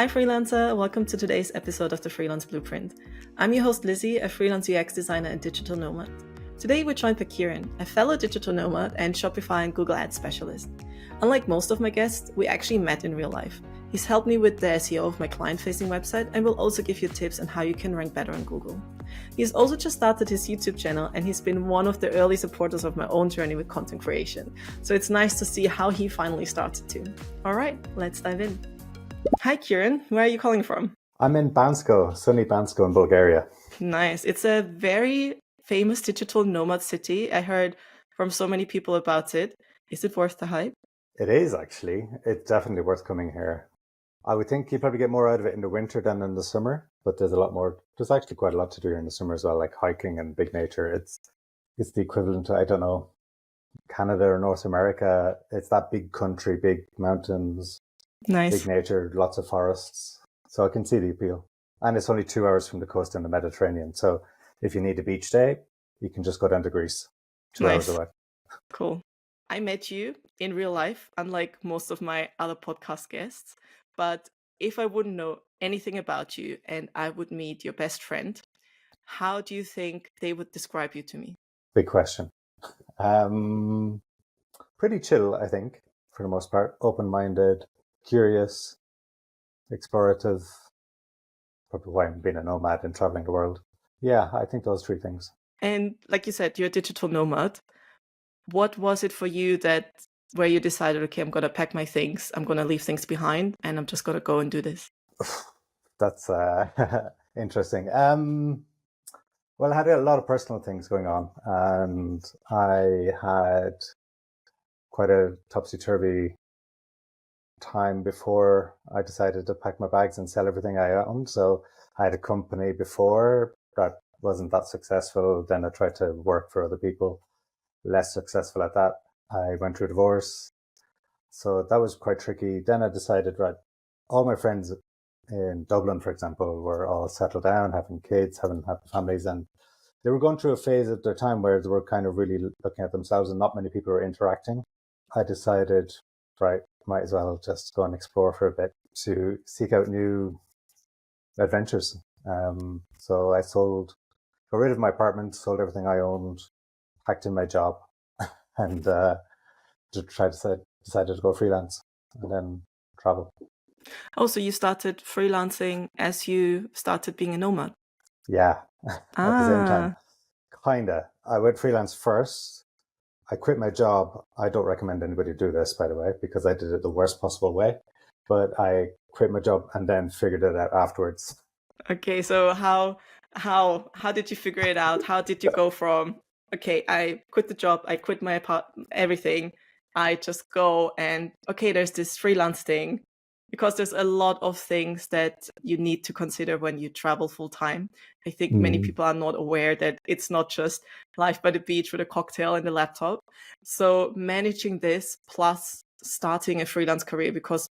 Hi Freelancer, welcome to today's episode of the Freelance Blueprint. I'm your host Lisi, a freelance UX designer and digital nomad. Today we're joined by Ciarán, a fellow digital nomad and Shopify and Google Ads specialist. Unlike most of my guests, we actually met in real life. He's helped me with the SEO of my client-facing website and will also give you tips on how you can rank better on Google. He's also just started his YouTube channel and he's been one of the early supporters of my own journey with content creation. So it's nice to see how he finally started too. All right, let's dive in. Hi Ciarán, where are you calling from? I'm in Bansko, sunny Bansko in Bulgaria. Nice. It's a very famous digital nomad city. I heard from so many people about it. Is it worth the hype? It is actually. It's definitely worth coming here. I would think you probably get more out of it in the winter than in the summer, but there's actually quite a lot to do here in the summer as well, like hiking and big nature. It's the equivalent to, I don't know, Canada or North America. It's that big country, big mountains, nice, big nature, lots of forests. So I can see the appeal. And it's only 2 hours from the coast in the Mediterranean. So if you need a beach day, you can just go down to Greece, 2 hours away. Cool. I met you in real life, unlike most of my other podcast guests. But if I wouldn't know anything about you and I would meet your best friend, how do you think they would describe you to me? Big question. Pretty chill, I think, for the most part. Open-minded, curious, explorative. Probably why I'm being a nomad and traveling the world. Yeah, I think those three things. And like you said, you're a digital nomad. What was it for you where you decided, okay, I'm going to pack my things, I'm going to leave things behind, and I'm just going to go and do this? That's interesting. Well, I had a lot of personal things going on, and I had quite a topsy-turvy time before I decided to pack my bags and sell everything I owned. So I had a company before that wasn't that successful. Then I tried to work for other people, less successful at that. I went through a divorce. So that was quite tricky. Then I decided, right, all my friends in Dublin, for example, were all settled down, having kids, having happy families. And they were going through a phase at their time where they were kind of really looking at themselves and not many people were interacting. I decided, right, might as well just go and explore for a bit to seek out new adventures. So I got rid of my apartment, sold everything I owned, packed in my job, and decided to go freelance and then travel. Oh, so you started freelancing as you started being a nomad? Yeah, at the same time. Kinda. I went freelance first. I quit my job. I don't recommend anybody do this, by the way, because I did it the worst possible way. But I quit my job and then figured it out afterwards. Okay, so how did you figure it out? How did you go from, okay, I quit the job, I quit my everything, I just go and, okay, there's this freelance thing, because there's a lot of things that you need to consider when you travel full time. I think many people are not aware that it's not just life by the beach with a cocktail and a laptop. So managing this plus starting a freelance career, because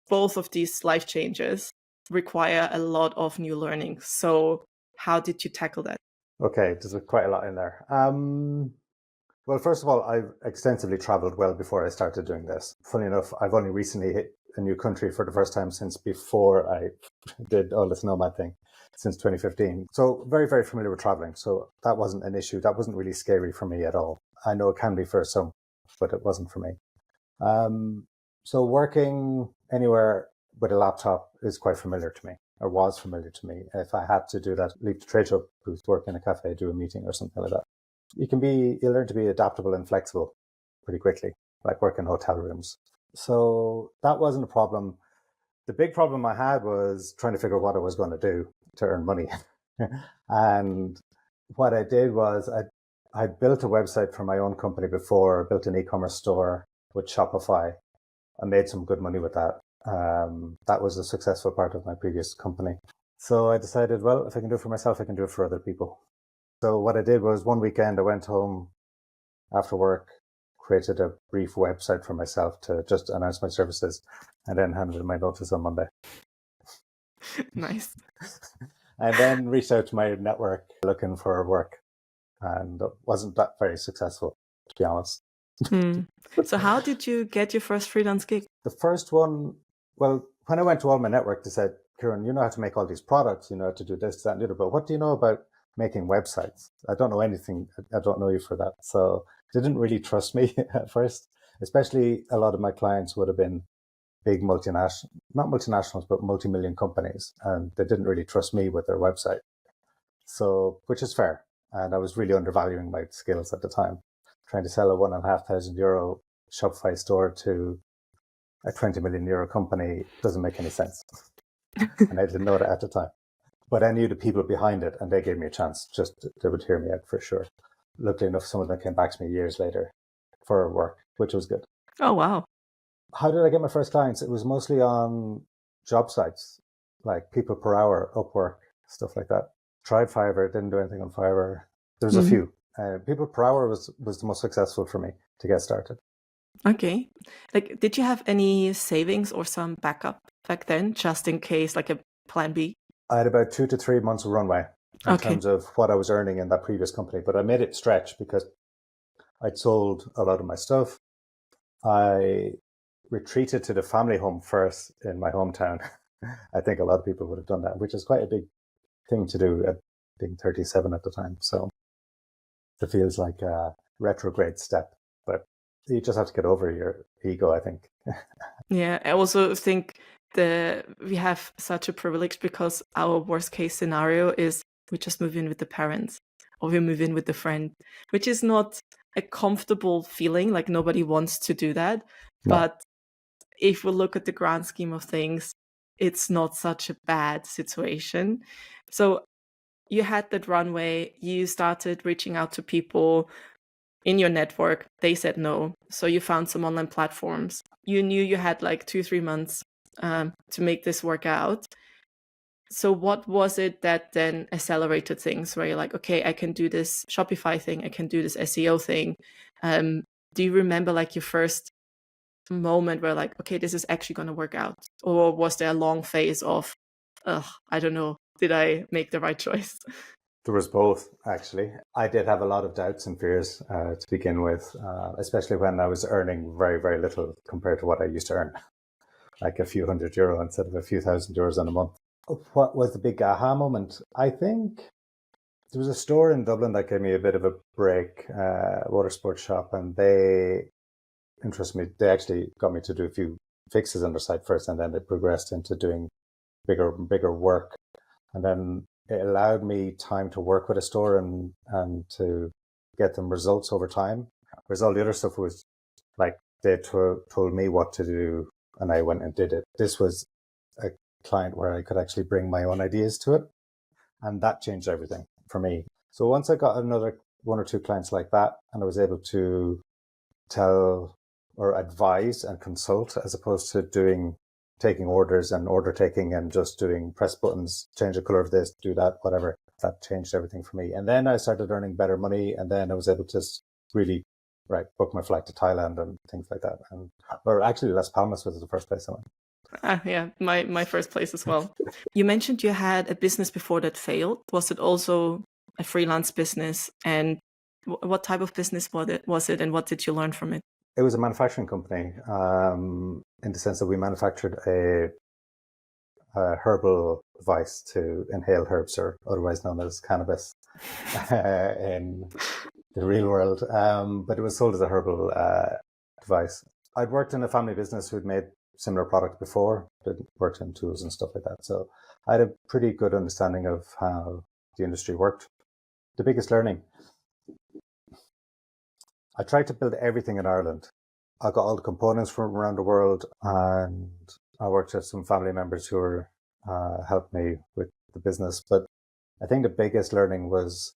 both of these life changes require a lot of new learning. So how did you tackle that? Okay, there's quite a lot in there. Well, first of all, I've extensively traveled well before I started doing this. Funny enough, I've only recently hit a new country for the first time since before I did all this nomad thing, since 2015. So very, very familiar with traveling. So that wasn't an issue. That wasn't really scary for me at all. I know it can be for some, but it wasn't for me. So working anywhere with a laptop is quite familiar to me, or was familiar to me. If I had to do that, leave the trade show booth, work in a cafe, do a meeting or something like that. You learn to be adaptable and flexible pretty quickly, like work in hotel rooms. So that wasn't a problem. The big problem I had was trying to figure out what I was going to do to earn money. And what I did was I built a website for my own company before, built an e-commerce store with Shopify. I made some good money with that. That was a successful part of my previous company. So I decided, well, if I can do it for myself, I can do it for other people. So what I did was one weekend I went home after work, created a brief website for myself to just announce my services, and then handed in my notice on Monday. Nice. And then reached out to my network looking for work, and it wasn't that very successful, to be honest. So how did you get your first freelance gig? The first one, well, when I went to all my network, they said, Ciarán, you know how to make all these products, you know how to do this, that, and the other, but what do you know about making websites? I don't know anything. I don't know you for that. So they didn't really trust me at first, especially a lot of my clients would have been big multinational, not multinationals, but multi-million companies. And they didn't really trust me with their website. So, which is fair. And I was really undervaluing my skills at the time. Trying to sell a €1,500 Shopify store to a 20 million euro company doesn't make any sense. And I didn't know that at the time. But I knew the people behind it and they gave me a chance. Just they would hear me out for sure. Luckily enough, some of them came back to me years later for work, which was good. Oh, wow. How did I get my first clients? It was mostly on job sites, like People Per Hour, Upwork, stuff like that. Tried Fiverr, didn't do anything on Fiverr. There was a few. People Per Hour was the most successful for me to get started. Okay. Like, did you have any savings or some backup back then, just in case, like a plan B? I had about 2 to 3 months of runway in terms of what I was earning in that previous company, but I made it stretch because I'd sold a lot of my stuff. I retreated to the family home first in my hometown. I think a lot of people would have done that, which is quite a big thing to do at being 37 at the time. So it feels like a retrograde step, but you just have to get over your ego, I think. Yeah, I also think we have such a privilege because our worst case scenario is we just move in with the parents or we move in with the friend, which is not a comfortable feeling. Like nobody wants to do that. No. But if we look at the grand scheme of things, it's not such a bad situation. So you had that runway, you started reaching out to people in your network, they said no. So you found some online platforms. You knew you had like 2-3 months to make this work out. So what was it that then accelerated things where you're like, okay, I can do this Shopify thing, I can do this SEO thing. Do you remember like your first moment where like, okay, this is actually going to work out? Or was there a long phase of, I don't know, did I make the right choice? There was both, actually. I did have a lot of doubts and fears to begin with, especially when I was earning very, very little compared to what I used to earn, like a few €100 instead of a few €1,000 in a month. What was the big aha moment? I think there was a store in Dublin that gave me a bit of a break, water sports shop, and they interested me. They actually got me to do a few fixes on their site first, and then it progressed into doing bigger work. And then it allowed me time to work with a store and to get them results over time. Whereas all the other stuff was like they told me what to do and I went and did it. This was a client where I could actually bring my own ideas to it. And that changed everything for me. So once I got another 1 or 2 clients like that, and I was able to tell or advise and consult as opposed to taking orders and order taking and just doing press buttons, change the color of this, do that, whatever. That changed everything for me. And then I started earning better money, and then I was able to really book my flight to Thailand and things like that. Or actually Las Palmas was the first place I went. Yeah, my first place as well. You mentioned you had a business before that failed. Was it also a freelance business? And what type of business was it and what did you learn from it? It was a manufacturing company in the sense that we manufactured a herbal device to inhale herbs, or otherwise known as cannabis in the real world. But it was sold as a herbal device. I'd worked in a family business who'd made similar product before, but worked in tools and stuff like that. So I had a pretty good understanding of how the industry worked. The biggest learning, I tried to build everything in Ireland. I got all the components from around the world, and I worked with some family members who were helped me with the business. But I think the biggest learning was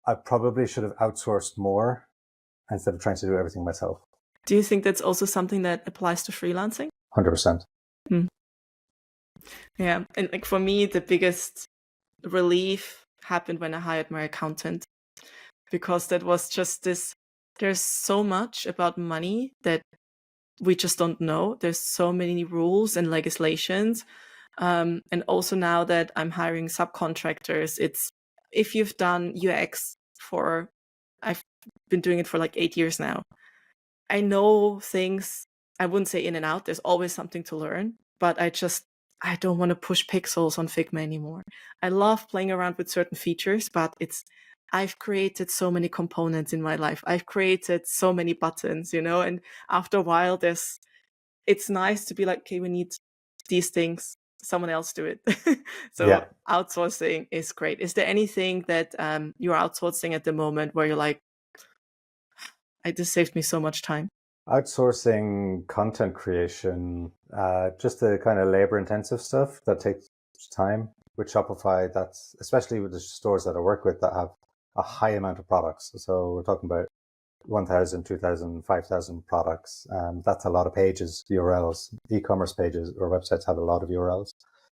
I probably should have outsourced more instead of trying to do everything myself. Do you think that's also something that applies to freelancing? 100%. Yeah, and like for me, the biggest relief happened when I hired my accountant, because that was just this. There's so much about money that we just don't know. There's so many rules and legislations. And also now that I'm hiring subcontractors, it's if you've done UX I've been doing it for like 8 years now. I know things I wouldn't say in and out. There's always something to learn, but I don't want to push pixels on Figma anymore. I love playing around with certain features, but I've created so many components in my life. I've created so many buttons, and after a while it's nice to be like, okay, we need these things, someone else do it. So Yeah. outsourcing is great. Is there anything that you're outsourcing at the moment where you're like, this saved me so much time? Outsourcing content creation, just the kind of labor intensive stuff that takes time. With Shopify, that's especially with the stores that I work with that have a high amount of products. So we're talking about 1,000, 2,000, 5,000 products. That's a lot of pages, URLs. E-commerce pages or websites have a lot of URLs.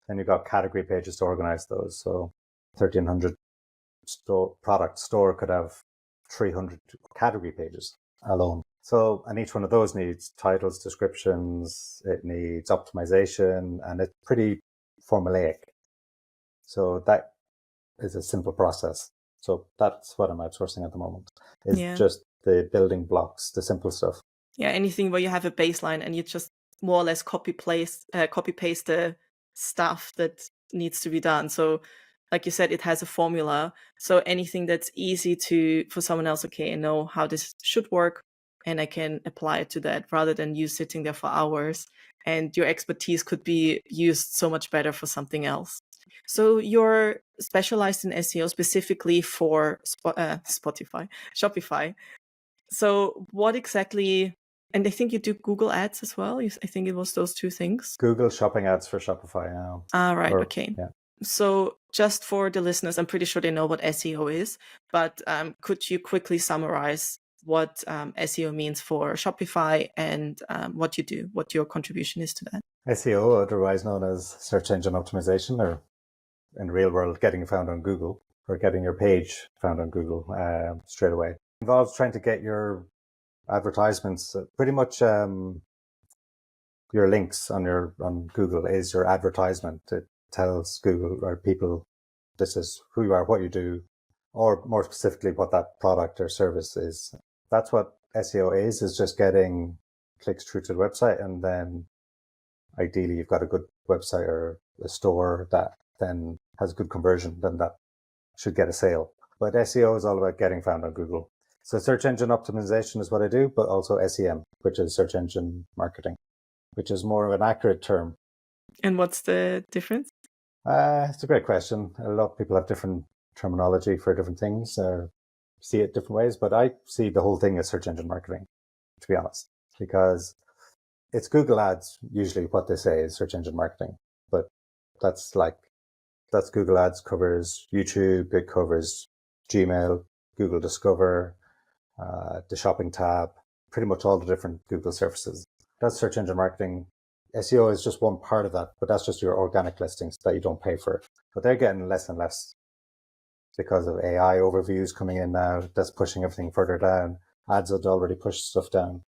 Then you've got category pages to organize those. So 1,300 product store could have 300 category pages alone. So, and each one of those needs titles, descriptions, it needs optimization, and it's pretty formulaic. So that is a simple process. So that's what I'm outsourcing at the moment, is just the building blocks, the simple stuff. Yeah, anything where you have a baseline and you just more or less copy paste the stuff that needs to be done. So like you said, it has a formula. So anything that's easy for someone else, okay, I know how this should work and I can apply it to that rather than you sitting there for hours, and your expertise could be used so much better for something else. So you're specialized in SEO specifically for Shopify. So what exactly, and I think you do Google Ads as well. I think it was those two things. Google Shopping Ads for Shopify now. Right. Okay. Yeah. So just for the listeners, I'm pretty sure they know what SEO is, but could you quickly summarize what SEO means for Shopify and what you do, what your contribution is to that? SEO, otherwise known as search engine optimization, or in real world, getting found on Google, or getting your page found on Google straight away. It involves trying to get your advertisements, pretty much your links on Google is your advertisement. It tells Google or people, this is who you are, what you do, or more specifically, what that product or service is. That's what SEO is just getting clicks through to the website. And then ideally, you've got a good website or a store that then has good conversion, then that should get a sale. But SEO is all about getting found on Google. So search engine optimization is what I do, but also SEM, which is search engine marketing, which is more of an accurate term. And what's the difference? It's a great question. A lot of people have different terminology for different things or see it different ways, but I see the whole thing as search engine marketing, to be honest, because it's Google Ads. Usually what they say is search engine marketing, but that's Google Ads covers YouTube, it covers Gmail, Google Discover, the shopping tab, pretty much all the different Google services. That's search engine marketing. SEO is just one part of that, but that's just your organic listings that you don't pay for. But they're getting less and less because of AI overviews coming in now. That's pushing everything further down. Ads had already pushed stuff down.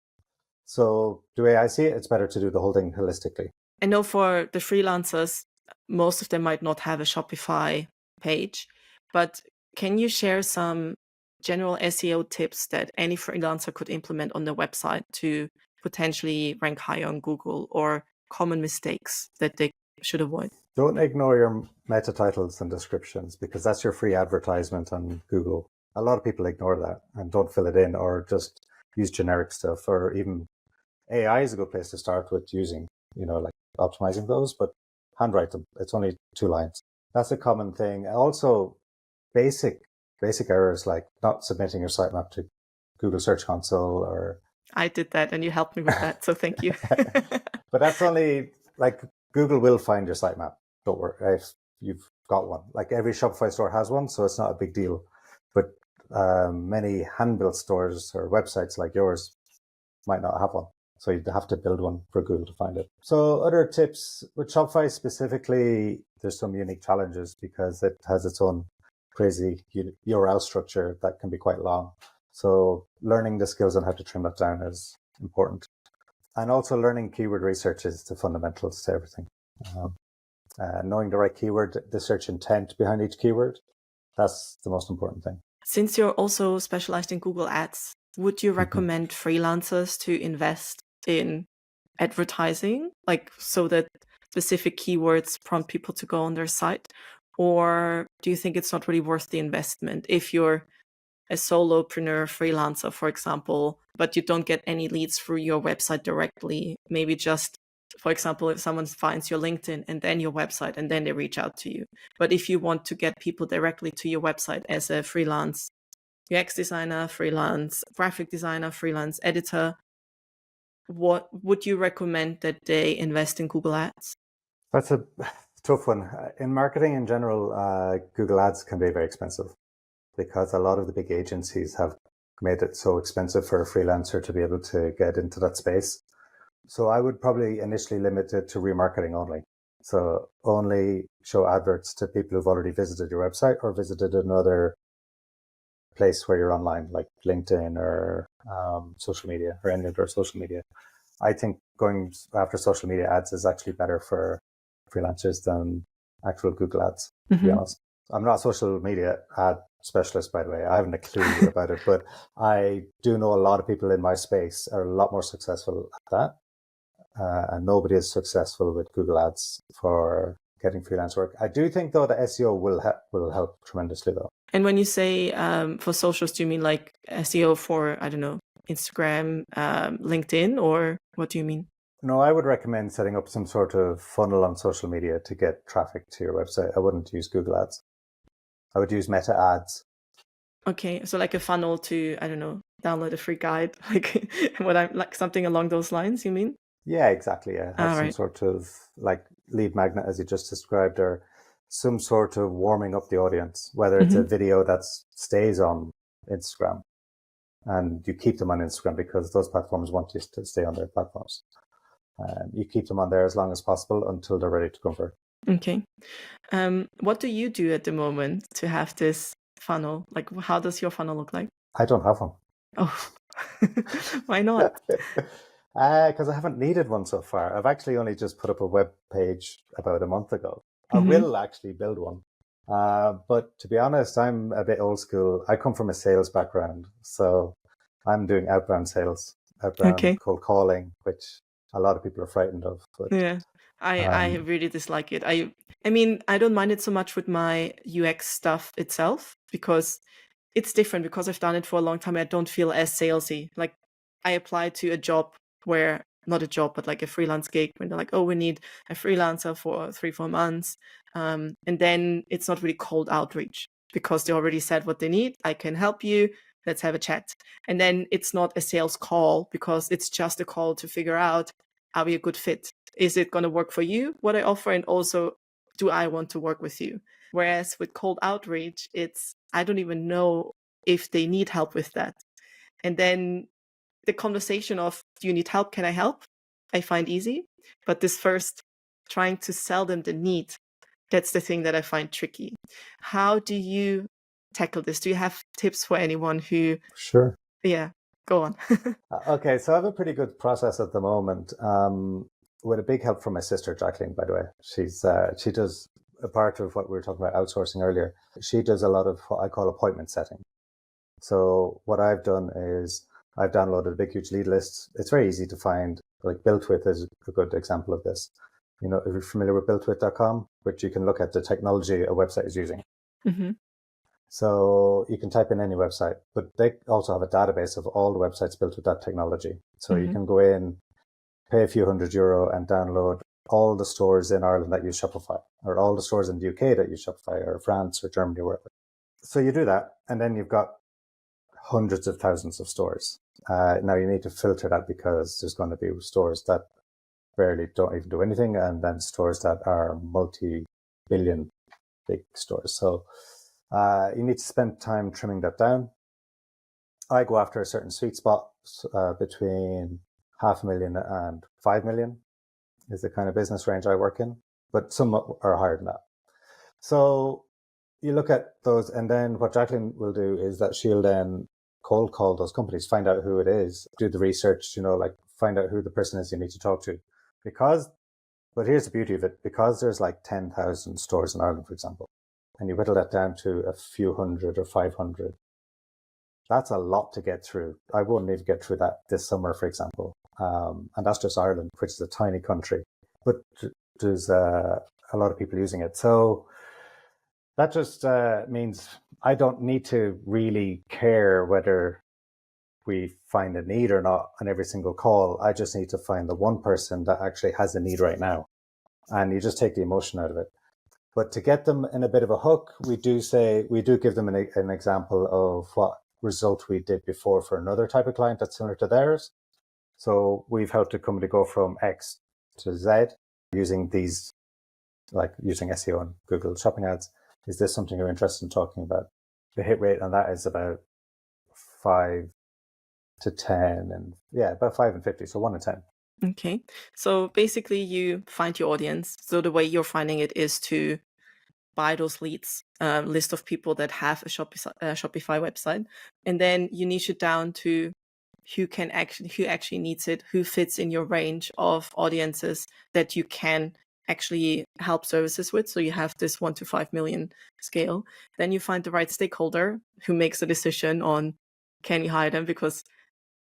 So the way I see it, it's better to do the whole thing holistically. I know for the freelancers, most of them might not have a Shopify page, but can you share some general SEO tips that any freelancer could implement on their website to potentially rank higher on Google, or common mistakes that they should avoid? Don't ignore your meta titles and descriptions, because that's your free advertisement on Google. A lot of people ignore that and don't fill it in, or just use generic stuff, or even AI is a good place to start with using, like optimizing those, but handwrite them. It's only 2 lines. That's a common thing. Also, basic errors like not submitting your sitemap to Google Search Console, or I did that and you helped me with that, so thank you. But that's only like Google will find your sitemap. Don't worry if you've got one. Like every Shopify store has one, so it's not a big deal. But many hand-built stores or websites like yours might not have one. So you'd have to build one for Google to find it. So other tips with Shopify specifically, there's some unique challenges because it has its own crazy URL structure that can be quite long. So learning the skills on how to trim that down is important. And also learning keyword research is the fundamentals to everything. Knowing the right keyword, the search intent behind each keyword, that's the most important thing. Since you're also specialized in Google Ads, would you recommend freelancers to invest in advertising, like so that specific keywords prompt people to go on their site? Or do you think it's not really worth the investment if you're a solopreneur freelancer, for example, but you don't get any leads through your website directly? Maybe just, for example, if someone finds your LinkedIn and then your website and then they reach out to you. But if you want to get people directly to your website as a freelance UX designer, freelance graphic designer, freelance editor, what would you recommend that they invest in Google Ads? That's a tough one. In marketing in general, Google Ads can be very expensive because a lot of the big agencies have made it so expensive for a freelancer to be able to get into that space. So I would probably initially limit it to remarketing only. So only show adverts to people who've already visited your website or visited another place where you're online, like LinkedIn or social media or any other social media. I think going after social media ads is actually better for freelancers than actual Google ads, to be honest. I'm not a social media ad specialist, by the way. I haven't a clue about it, but I do know a lot of people in my space are a lot more successful at that. And nobody is successful with Google ads for getting freelance work. I do think, though, that SEO will help tremendously, though. And when you say for socials, do you mean like SEO for, I don't know, Instagram, LinkedIn, or what do you mean? No, I would recommend setting up some sort of funnel on social media to get traffic to your website. I wouldn't use Google ads. I would use meta ads. Okay, so like a funnel to, I don't know, download a free guide, like like something along those lines, you mean? Yeah, exactly. Yeah, have some right. sort of like lead magnet, as you just described, or some sort of warming up the audience, whether it's a video that stays on Instagram and you keep them on Instagram because those platforms want you to stay on their platforms. You keep them on there as long as possible until they're ready to convert. Okay. What do you do at the moment to have this funnel? Like, how does your funnel look like? I don't have one. Oh, why not? Because I haven't needed one so far. I've actually only just put up a web page about a month ago. I will actually build one. But to be honest, I'm a bit old school. I come from a sales background, so I'm doing outbound sales, outbound cold calling, which a lot of people are frightened of. But, yeah, I really dislike it. I mean, I don't mind it so much with my UX stuff itself because it's different because I've done it for a long time. I don't feel as salesy. Like I applied to a job where, not a job, but like a freelance gig when they're like, oh, we need a freelancer for 3-4 months. And then it's not really cold outreach because they already said what they need. I can help you. Let's have a chat. And then it's not a sales call because it's just a call to figure out, are we a good fit? Is it going to work for you, what I offer? And also, do I want to work with you? Whereas with cold outreach, it's, I don't even know if they need help with that. And then the conversation of, do you need help? Can I help? I find easy. But this first trying to sell them the need, that's the thing that I find tricky. How do you tackle this? Do you have tips for anyone who... Sure. Yeah, go on. Okay, so I have a pretty good process at the moment. With a big help from my sister, Jacqueline, by the way. She does a part of what we were talking about outsourcing earlier. She does a lot of what I call appointment setting. So what I've done is I've downloaded a big, huge lead list. It's very easy to find. Like BuiltWith is a good example of this. You know, if you're familiar with builtwith.com, which you can look at the technology a website is using. So you can type in any website, but they also have a database of all the websites built with that technology. So you can go in, pay a few €100 and download all the stores in Ireland that use Shopify, or all the stores in the UK that use Shopify, or France or Germany or wherever. So you do that, and then you've got hundreds of thousands of stores. Now you need to filter that because there's going to be stores that barely don't even do anything, and then stores that are multi-billion big stores. So you need to spend time trimming that down. I go after a certain sweet spot between 500,000 and 5 million is the kind of business range I work in, but some are higher than that. So you look at those, and then what Jacqueline will do is that she'll then cold call those companies, find out who it is, do the research, you know, like find out who the person is you need to talk to. But here's the beauty of it, because there's like 10,000 stores in Ireland, for example, and you whittle that down to a few hundred or 500, that's a lot to get through. I wouldn't even get through that this summer, for example. And that's just Ireland, which is a tiny country, but there's a lot of people using it. So that just means I don't need to really care whether we find a need or not on every single call. I just need to find the one person that actually has a need right now. And you just take the emotion out of it. But to get them in a bit of a hook, we do give them an example of what result we did before for another type of client that's similar to theirs. So we've helped a company go from X to Z using these, like using SEO and Google shopping ads. Is this something you're interested in talking about? The hit rate on that is about 5 to 10, and about 5 and 50, so 1 in 10. Okay. So basically you find your audience. So the way you're finding it is to buy those leads, list of people that have a Shopify website, and then you niche it down to who actually needs it, who fits in your range of audiences that you can actually help services with. So you have this 1 to 5 million scale. Then you find the right stakeholder who makes a decision on can you hire them, because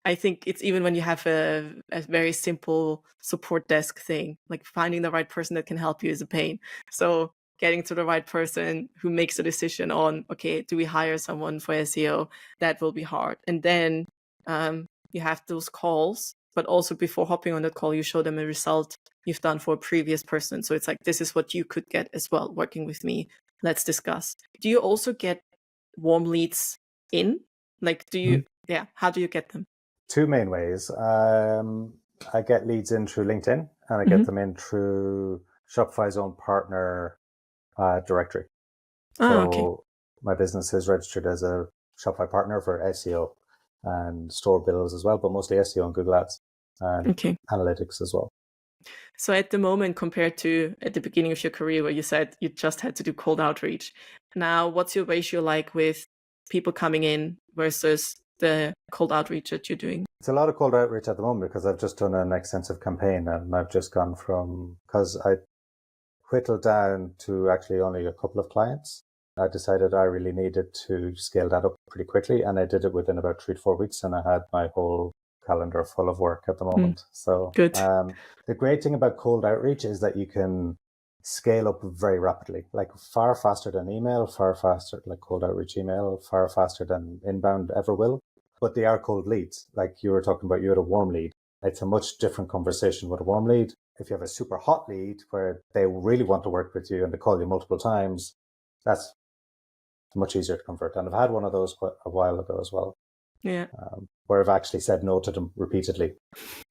I think it's even when you have a very simple support desk thing, like finding the right person that can help you is a pain. So getting to the right person who makes a decision on, okay, do we hire someone for SEO? That will be hard. And then you have those calls, but also before hopping on that call, you show them a result you've done for a previous person. So it's like, this is what you could get as well working with me. Let's discuss. Do you also get warm leads in? Like, how do you get them? 2 main ways. I get leads in through LinkedIn, and I get them in through Shopify's own partner directory. Okay. My business is registered as a Shopify partner for SEO and store bills as well, but mostly SEO and Google Ads and analytics as well. So at the moment, compared to at the beginning of your career where you said you just had to do cold outreach, now what's your ratio like with people coming in versus the cold outreach that you're doing? It's a lot of cold outreach at the moment because I've just done an extensive campaign, and I've just gone because I whittled down to actually only a couple of clients. I decided I really needed to scale that up pretty quickly, and I did it within about 3 to 4 weeks, and I had my whole calendar full of work at the moment. So good. The great thing about cold outreach is that you can scale up very rapidly, like far faster than email, far faster, like cold outreach email, far faster than inbound ever will. But they are cold leads. Like you were talking about, you had a warm lead. It's a much different conversation with a warm lead. If you have a super hot lead where they really want to work with you and they call you multiple times, that's much easier to convert. And I've had one of those a while ago as well. Yeah. Where I've actually said no to them repeatedly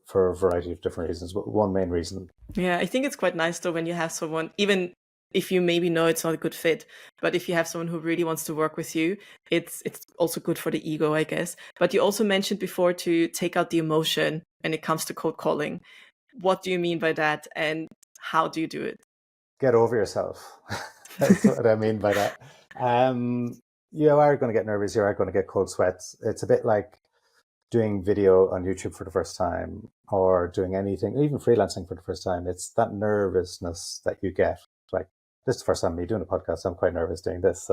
for a variety of different reasons, but one main reason. Yeah, I think it's quite nice though when you have someone, even if you maybe know it's not a good fit, but if you have someone who really wants to work with you, it's also good for the ego, I guess. But you also mentioned before to take out the emotion when it comes to cold calling. What do you mean by that, and how do you do it? Get over yourself. That's what I mean by that. You are going to get nervous. You are going to get cold sweats. It's a bit like doing video on YouTube for the first time, or doing anything, even freelancing for the first time. It's that nervousness that you get. Like, this is the first time me doing a podcast. I'm quite nervous doing this.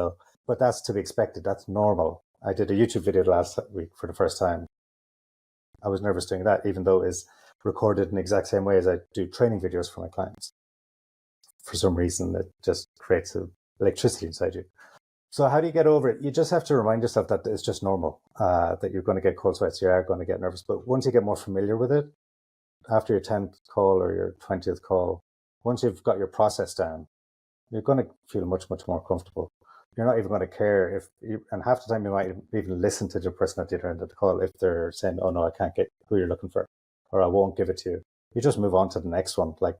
But that's to be expected. That's normal. I did a YouTube video last week for the first time. I was nervous doing that, even though it's recorded in the exact same way as I do training videos for my clients. For some reason, it just creates electricity inside you. So how do you get over it? You just have to remind yourself that it's just normal, that you're going to get cold sweats, you are going to get nervous. But once you get more familiar with it, after your 10th call or your 20th call, once you've got your process down, you're going to feel much, much more comfortable. You're not even going to care and half the time you might even listen to the person at the other end of the call if they're saying, oh no, I can't get who you're looking for, or I won't give it to you. You just move on to the next one. Like,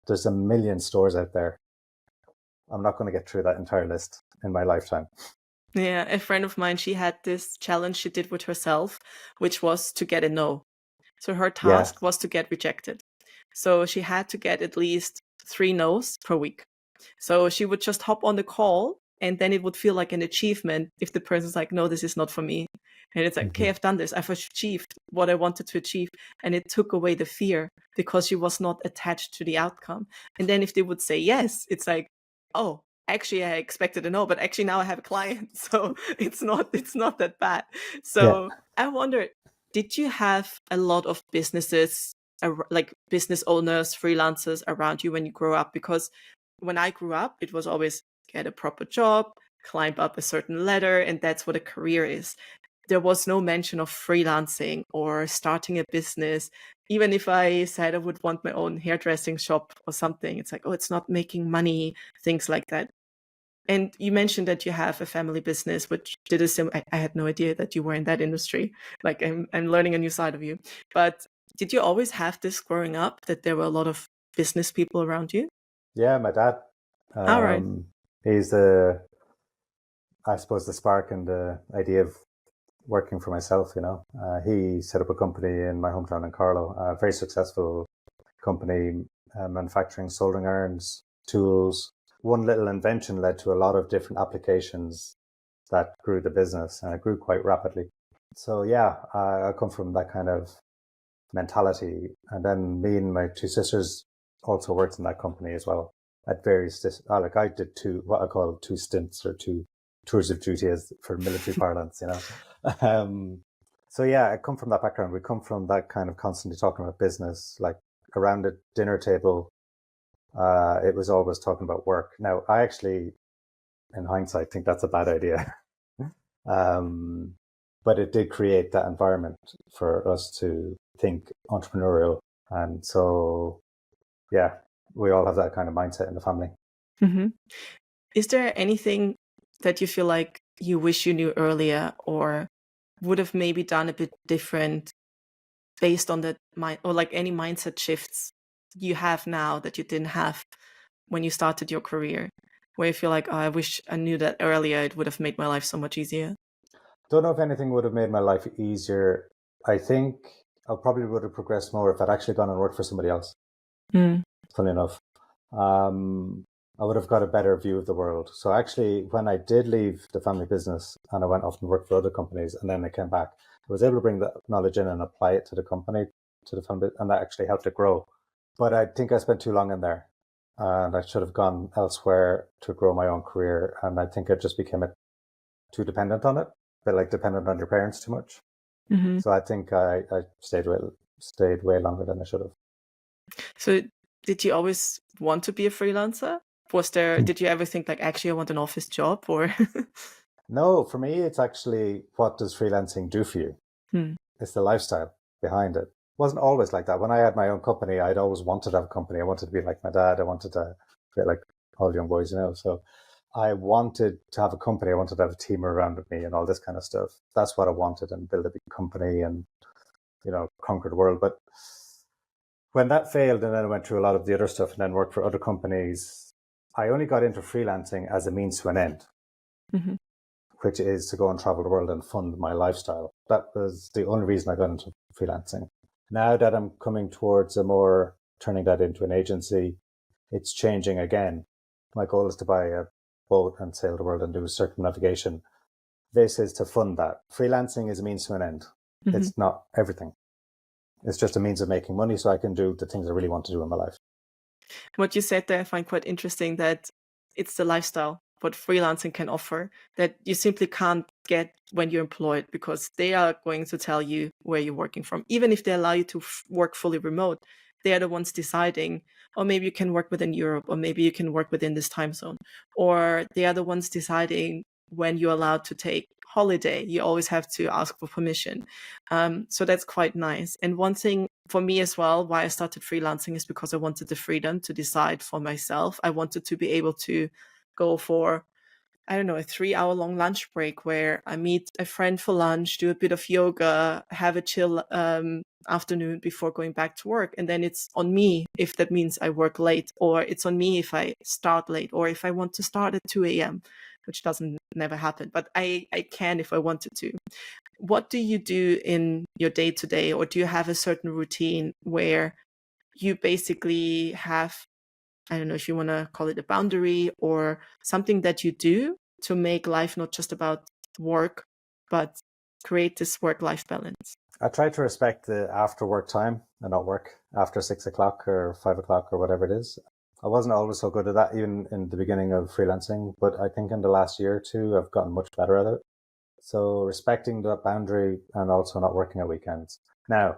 there's a million stores out there. I'm not going to get through that entire list in my lifetime. Yeah, a friend of mine, she had this challenge she did with herself, which was to get a no. So her task was to get rejected. So she had to get at least 3 no's per week. So she would just hop on the call, and then it would feel like an achievement if the person's like, no, this is not for me. And it's like, okay, I've done this. I've achieved what I wanted to achieve. And it took away the fear because she was not attached to the outcome. And then if they would say yes, it's like, oh, actually I expected a no, but actually now I have a client. So it's not that bad. So I wonder, did you have a lot of businesses, like business owners, freelancers around you when you grew up? Because when I grew up, it was always get a proper job, climb up a certain ladder, and that's what a career is. There was no mention of freelancing or starting a business. Even if I said I would want my own hairdressing shop or something, it's like, oh, it's not making money, things like that. And you mentioned that you have a family business, which did a I had no idea that you were in that industry. Like I'm learning a new side of you. But did you always have this growing up, that there were a lot of business people around you? Yeah, my dad. All right. He's the, I suppose, the spark and the idea of working for myself. He set up a company in my hometown in Carlow, a very successful company, manufacturing soldering irons, tools. One little invention led to a lot of different applications that grew the business, and it grew quite rapidly. So yeah, I come from that kind of mentality. And then me and my two sisters also worked in that company as well at various, like I did what I call two stints, or two tours of duty, as for military parlance, So yeah, I come from that background. We come from that kind of constantly talking about business, like around the dinner table. It was always talking about work. Now, I actually, in hindsight, think that's a bad idea. But it did create that environment for us to think entrepreneurial. And so, yeah, we all have that kind of mindset in the family. Mm-hmm. Is there anything that you feel like you wish you knew earlier, or would have maybe done a bit different based on that mind, or like any mindset shifts you have now that you didn't have when you started your career, where you feel like, oh, I wish I knew that earlier, it would have made my life so much easier? Don't know if anything would have made my life easier. I think I probably would have progressed more if I'd actually gone and worked for somebody else. Funny enough. I would have got a better view of the world. So actually, when I did leave the family business and I went off and worked for other companies, and then I came back, I was able to bring that knowledge in and apply it to the company, to the family, and that actually helped it grow. But I think I spent too long in there, and I should have gone elsewhere to grow my own career. And I think I just became too dependent on it, but like dependent on your parents too much. Mm-hmm. So I think I stayed way longer than I should have. So did you always want to be a freelancer? Did you ever think like, actually I want an office job, or? No, for me, it's actually, what does freelancing do for you? It's the lifestyle behind it. It wasn't always like that. When I had my own company, I'd always wanted to have a company. I wanted to be like my dad. I wanted to be like all young boys, So I wanted to have a company. I wanted to have a team around me and all this kind of stuff. That's what I wanted, and build a big company and, conquer the world. But when that failed, and then I went through a lot of the other stuff and then worked for other companies, I only got into freelancing as a means to an end, which is to go and travel the world and fund my lifestyle. That was the only reason I got into freelancing. Now that I'm coming towards turning that into an agency, it's changing again. My goal is to buy a boat and sail the world and do circumnavigation. This is to fund that. Freelancing is a means to an end. It's not everything. It's just a means of making money so I can do the things I really want to do in my life. What you said there, I find quite interesting, that it's the lifestyle, what freelancing can offer, that you simply can't get when you're employed, because they are going to tell you where you're working from. Even if they allow you to work fully remote, they are the ones deciding, or maybe you can work within Europe, or maybe you can work within this time zone, or they are the ones deciding when you're allowed to take holiday. You always have to ask for permission. So that's quite nice. And one thing for me as well, why I started freelancing, is because I wanted the freedom to decide for myself. I wanted to be able to go for, I don't know, a 3-hour long lunch break where I meet a friend for lunch, do a bit of yoga, have a chill afternoon before going back to work. And then it's on me if that means I work late, or it's on me if I start late, or if I want to start at 2 a.m., which doesn't never happen, but I can if I wanted to. What do you do in your day-to-day, or do you have a certain routine where you basically have, I don't know if you want to call it a boundary, or something that you do to make life not just about work, but create this work-life balance? I try to respect the after work time and not work after 6 o'clock or 5 o'clock or whatever it is. I wasn't always so good at that, even in the beginning of freelancing, but I think in the last year or two, I've gotten much better at it. So respecting that boundary and also not working at weekends. Now,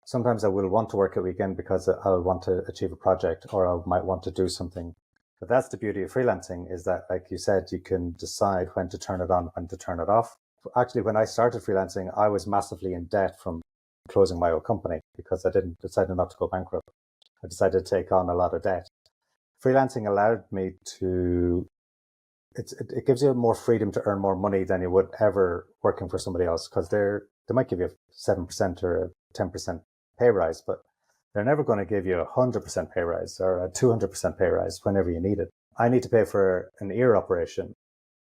sometimes I will want to work at weekend because I'll want to achieve a project or I might want to do something. But that's the beauty of freelancing, is that, like you said, you can decide when to turn it on, when to turn it off. Actually, when I started freelancing, I was massively in debt from closing my old company because I decided not to go bankrupt. I decided to take on a lot of debt. Freelancing allowed me to, it gives you more freedom to earn more money than you would ever working for somebody else, because they might give you a 7% or a 10% pay rise, but they're never going to give you a 100% pay rise or a 200% pay rise whenever you need it. I need to pay for an ear operation.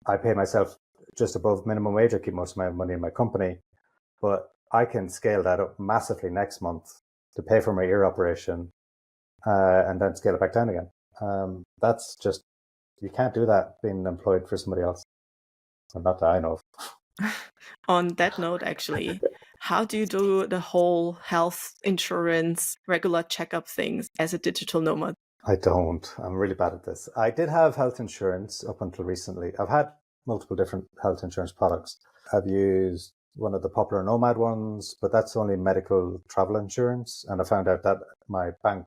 I pay myself just above minimum wage. I keep most of my money in my company, but I can scale that up massively next month to pay for my ear operation and then scale it back down again. That's just, you can't do that being employed for somebody else. Not that I know of. On that note, actually, how do you do the whole health insurance, regular checkup things as a digital nomad? I don't. I'm really bad at this. I did have health insurance up until recently. I've had multiple different health insurance products. I've used one of the popular Nomad ones, but that's only medical travel insurance. And I found out that my bank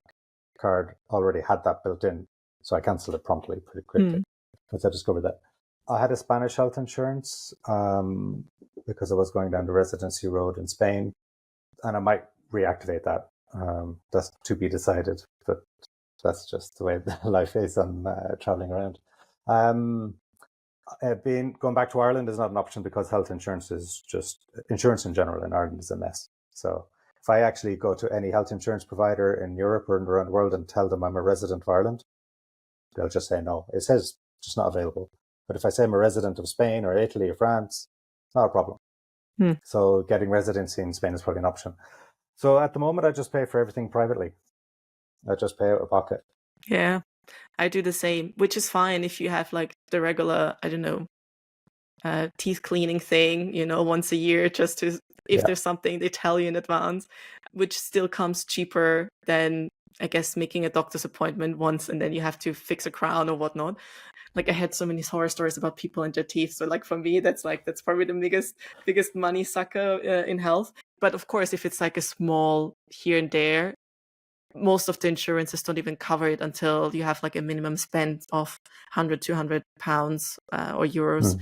card already had that built in. So I cancelled it promptly, pretty quickly, once I discovered that. I had a Spanish health insurance because I was going down the residency road in Spain, and I might reactivate that. That's to be decided, but that's just the way life is on traveling around. Going back to Ireland is not an option because health insurance is just, insurance in general in Ireland is a mess. So if I actually go to any health insurance provider in Europe or around the world and tell them I'm a resident of Ireland, they'll just say no. It says just not available. But if I say I'm a resident of Spain or Italy or France, it's not a problem. So getting residency in Spain is probably an option. So at the moment, I just pay for everything privately. I just pay out of pocket. Yeah, I do the same, which is fine if you have like the regular, I don't know, teeth cleaning thing, once a year, just to, if there's something they tell you in advance, which still comes cheaper than, I guess, making a doctor's appointment once and then you have to fix a crown or whatnot. Like I had so many horror stories about people and their teeth. So like for me, that's probably the biggest money sucker in health. But of course, if it's like a small here and there, most of the insurances don't even cover it until you have like a minimum spend of 100, 200 pounds or euros.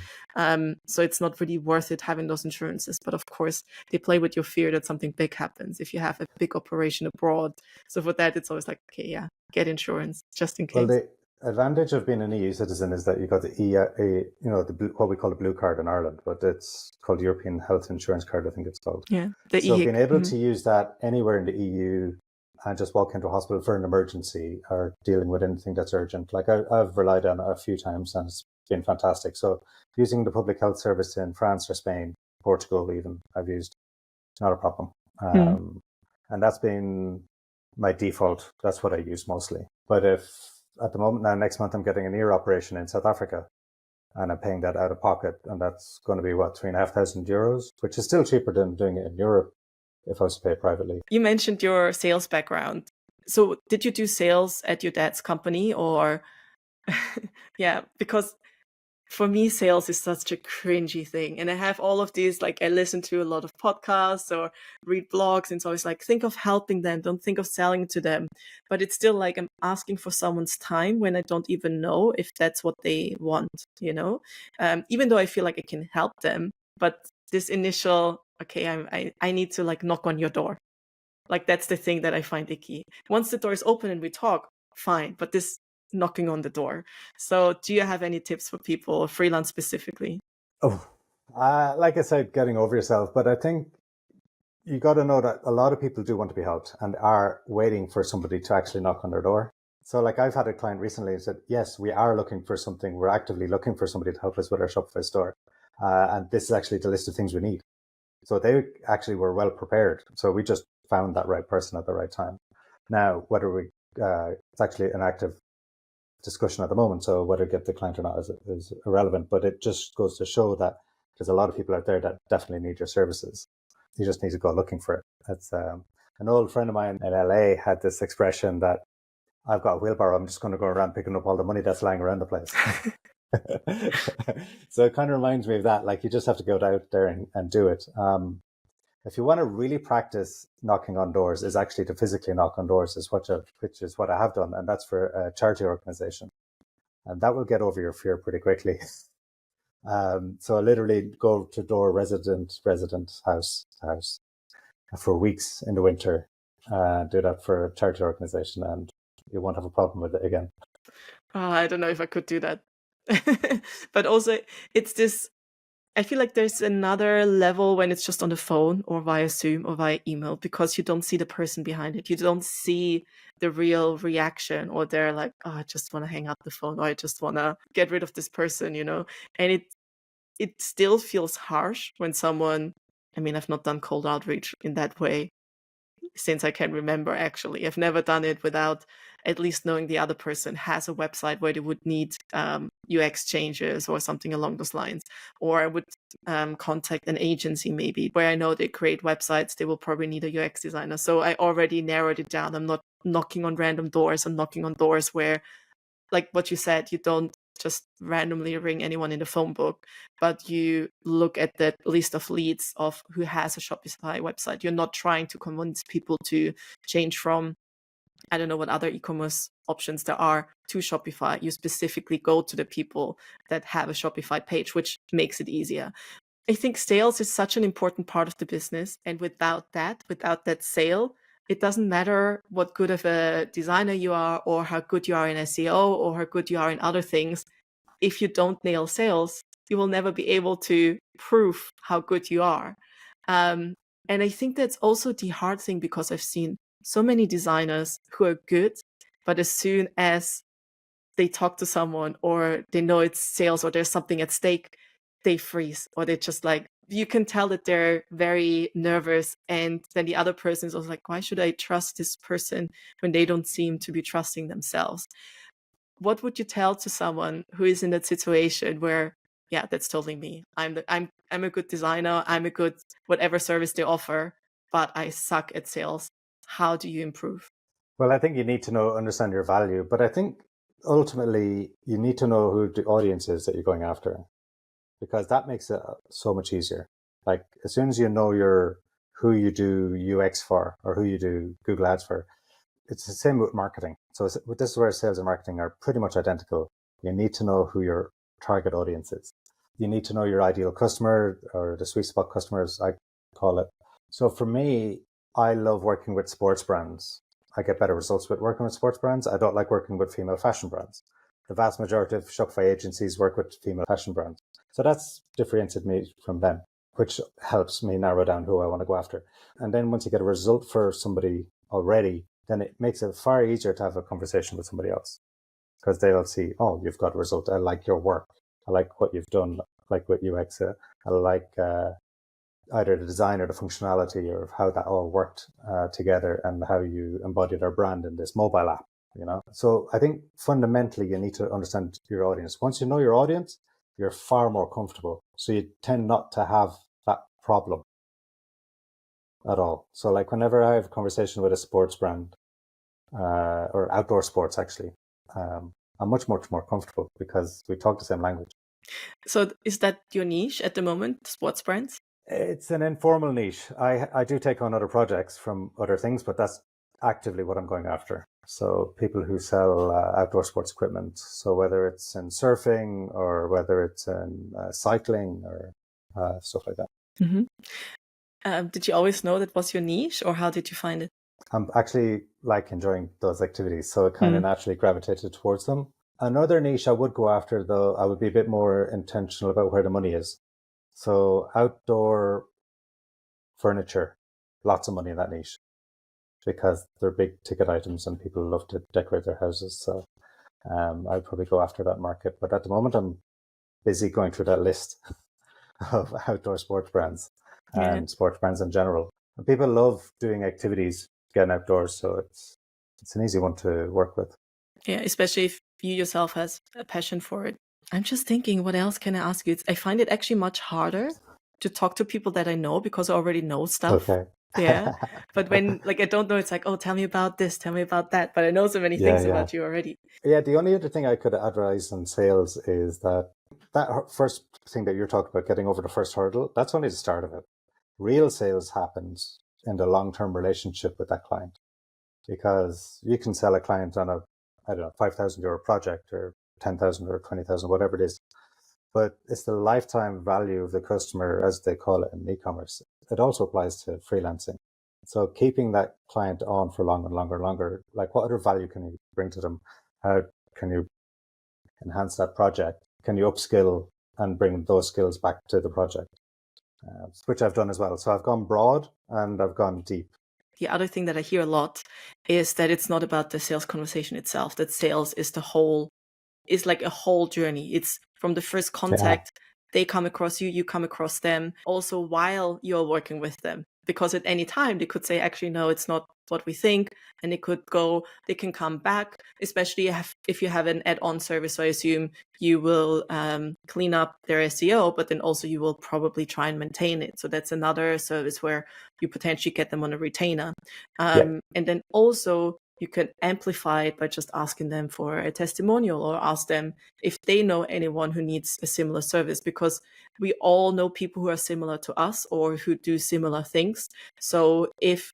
So it's not really worth it having those insurances. But of course, they play with your fear that something big happens if you have a big operation abroad. So for that, it's always like, okay, yeah, get insurance just in case. Well, the advantage of being an EU citizen is that you got the what we call a blue card in Ireland, but it's called European Health Insurance Card, I think it's called. Yeah. So being able to use that anywhere in the EU and just walk into a hospital for an emergency or dealing with anything that's urgent. Like I've relied on it a few times and it's been fantastic. So using the public health service in France or Spain, Portugal even, I've used, not a problem. And that's been my default. That's what I use mostly. But if at the moment now, next month, I'm getting an ear operation in South Africa and I'm paying that out of pocket, and that's going to be €3,500, which is still cheaper than doing it in Europe if I was to pay privately. You mentioned your sales background. So did you do sales at your dad's company or? Yeah, because for me, sales is such a cringy thing. And I have all of these, like I listen to a lot of podcasts or read blogs. And it's always like, think of helping them. Don't think of selling to them. But it's still like I'm asking for someone's time when I don't even know if that's what they want, even though I feel like I can help them. But this initial, okay, I need to like knock on your door. Like that's the thing that I find icky. Once the door is open and we talk, fine. But this knocking on the door. So do you have any tips for people, freelance specifically? Like I said, getting over yourself. But I think you got to know that a lot of people do want to be helped and are waiting for somebody to actually knock on their door. So like I've had a client recently who said, yes, we are looking for something. We're actively looking for somebody to help us with our Shopify store. And this is actually the list of things we need. So they actually were well prepared. So we just found that right person at the right time. Now, whether it's actually an active discussion at the moment, so whether to get the client or not is irrelevant, but it just goes to show that there's a lot of people out there that definitely need your services. You just need to go looking for it. It's an old friend of mine in LA had this expression that I've got a wheelbarrow, I'm just going to go around picking up all the money that's lying around the place. So it kind of reminds me of that. Like, you just have to go out there and do it. If you want to really practice knocking on doors, is actually to physically knock on doors, which is what I have done, and that's for a charity organization, and that will get over your fear pretty quickly. So I literally go to door, resident, house to house for weeks in the winter. Do that for a charity organization, and you won't have a problem with it again. I don't know if I could do that. But also, it's this, I feel like there's another level when it's just on the phone or via Zoom or via email, because you don't see the person behind it. You don't see the real reaction, or they're like, oh, I just want to hang up the phone, or I just want to get rid of this person, And it still feels harsh when someone, I mean, I've not done cold outreach in that way since I can remember, actually. I've never done it without at least knowing the other person has a website where they would need UX changes or something along those lines. Or I would contact an agency maybe where I know they create websites, they will probably need a UX designer. So I already narrowed it down. I'm not knocking on random doors. I'm knocking on doors where, like what you said, you don't just randomly ring anyone in the phone book, but you look at that list of leads of who has a Shopify website. You're not trying to convince people to change from, I don't know what other e-commerce options there are, to Shopify. You specifically go to the people that have a Shopify page, which makes it easier. I think sales is such an important part of the business. And without that sale, it doesn't matter what good of a designer you are, or how good you are in SEO, or how good you are in other things. If you don't nail sales, you will never be able to prove how good you are. And I think that's also the hard thing, because I've seen so many designers who are good, but as soon as they talk to someone or they know it's sales or there's something at stake, they freeze, or they just like, you can tell that they're very nervous. And then the other person is also like, why should I trust this person when they don't seem to be trusting themselves? What would you tell to someone who is in that situation where, yeah, that's totally me. I'm a good designer. I'm a good whatever service they offer, but I suck at sales. How do you improve? Well, I think you need to understand your value, but I think ultimately you need to know who the audience is that you're going after, because that makes it so much easier. Like, as soon as you know who you do UX for or who you do Google Ads for, it's the same with marketing. So this is where sales and marketing are pretty much identical. You need to know who your target audience is. You need to know your ideal customer, or the sweet spot customers, I call it. So for me, I love working with sports brands. I get better results with working with sports brands. I don't like working with female fashion brands. The vast majority of Shopify agencies work with female fashion brands. So that's differentiated me from them, which helps me narrow down who I want to go after. And then once you get a result for somebody already, then it makes it far easier to have a conversation with somebody else, because they'll see, oh, you've got a result. I like your work. I like what you've done. I like what UX. I like either the design or the functionality, or how that all worked together, and how you embodied our brand in this mobile app. So I think fundamentally you need to understand your audience. Once you know your audience, you're far more comfortable. So you tend not to have that problem at all. So like, whenever I have a conversation with a sports brand, or outdoor sports actually, I'm much more comfortable, because we talk the same language. So is that your niche at the moment, sports brands? It's an informal niche. I do take on other projects from other things, but that's actively what I'm going after. So people who sell outdoor sports equipment. So whether it's in surfing, or whether it's in cycling, or stuff like that. Mm-hmm. Did you always know that was your niche, or how did you find it? I'm actually enjoying those activities, so it kind of naturally gravitated towards them. Another niche I would go after, though, I would be a bit more intentional about where the money is. So outdoor furniture, lots of money in that niche, because they're big ticket items and people love to decorate their houses. So I'd probably go after that market. But at the moment, I'm busy going through that list of outdoor sports brands and sports brands in general. And people love doing activities, getting outdoors. So it's an easy one to work with. Yeah, especially if you yourself has a passion for it. I'm just thinking, what else can I ask you? I find it actually much harder to talk to people that I know, because I already know stuff. Okay. Yeah. But when, like, I don't know, it's like, oh, tell me about this, tell me about that. But I know so many things about you already. Yeah, the only other thing I could advise on sales is that first thing that you're talking about, getting over the first hurdle, that's only the start of it. Real sales happens in the long-term relationship with that client, because you can sell a client on a, I don't know, €5,000 project or 10,000 or 20,000, whatever it is. But it's the lifetime value of the customer, as they call it in e-commerce. It also applies to freelancing. So keeping that client on for longer and longer and longer, like what other value can you bring to them? How can you enhance that project? Can you upskill and bring those skills back to the project? Which I've done as well. So I've gone broad and I've gone deep. The other thing that I hear a lot is that it's not about the sales conversation itself, that sales is like a whole journey. It's from the first contact, they come across you, you come across them, also while you're working with them. Because at any time they could say, actually, no, it's not what we think. And they can come back, especially if you have an add-on service. So I assume you will clean up their SEO, but then also you will probably try and maintain it. So that's another service where you potentially get them on a retainer. And then also you can amplify it by just asking them for a testimonial, or ask them if they know anyone who needs a similar service, because we all know people who are similar to us or who do similar things. So if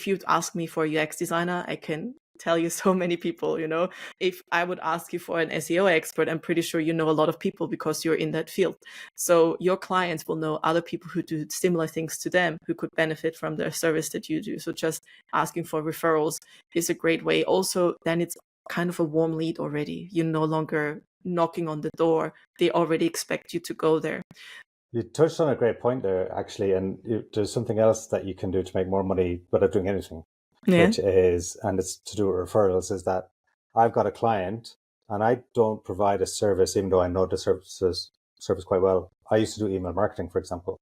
you'd ask me for a UX designer, I can tell you so many people. If I would ask you for an SEO expert, I'm pretty sure you know a lot of people because you're in that field. So your clients will know other people who do similar things to them, who could benefit from the service that you do. So just asking for referrals is a great way. Also, then it's kind of a warm lead already. You're no longer knocking on the door. They already expect you to go there. You touched on a great point there, actually, and there's something else that you can do to make more money without doing anything, which is, and it's to do with referrals, is that I've got a client and I don't provide a service, even though I know the service quite well. I used to do email marketing, for example,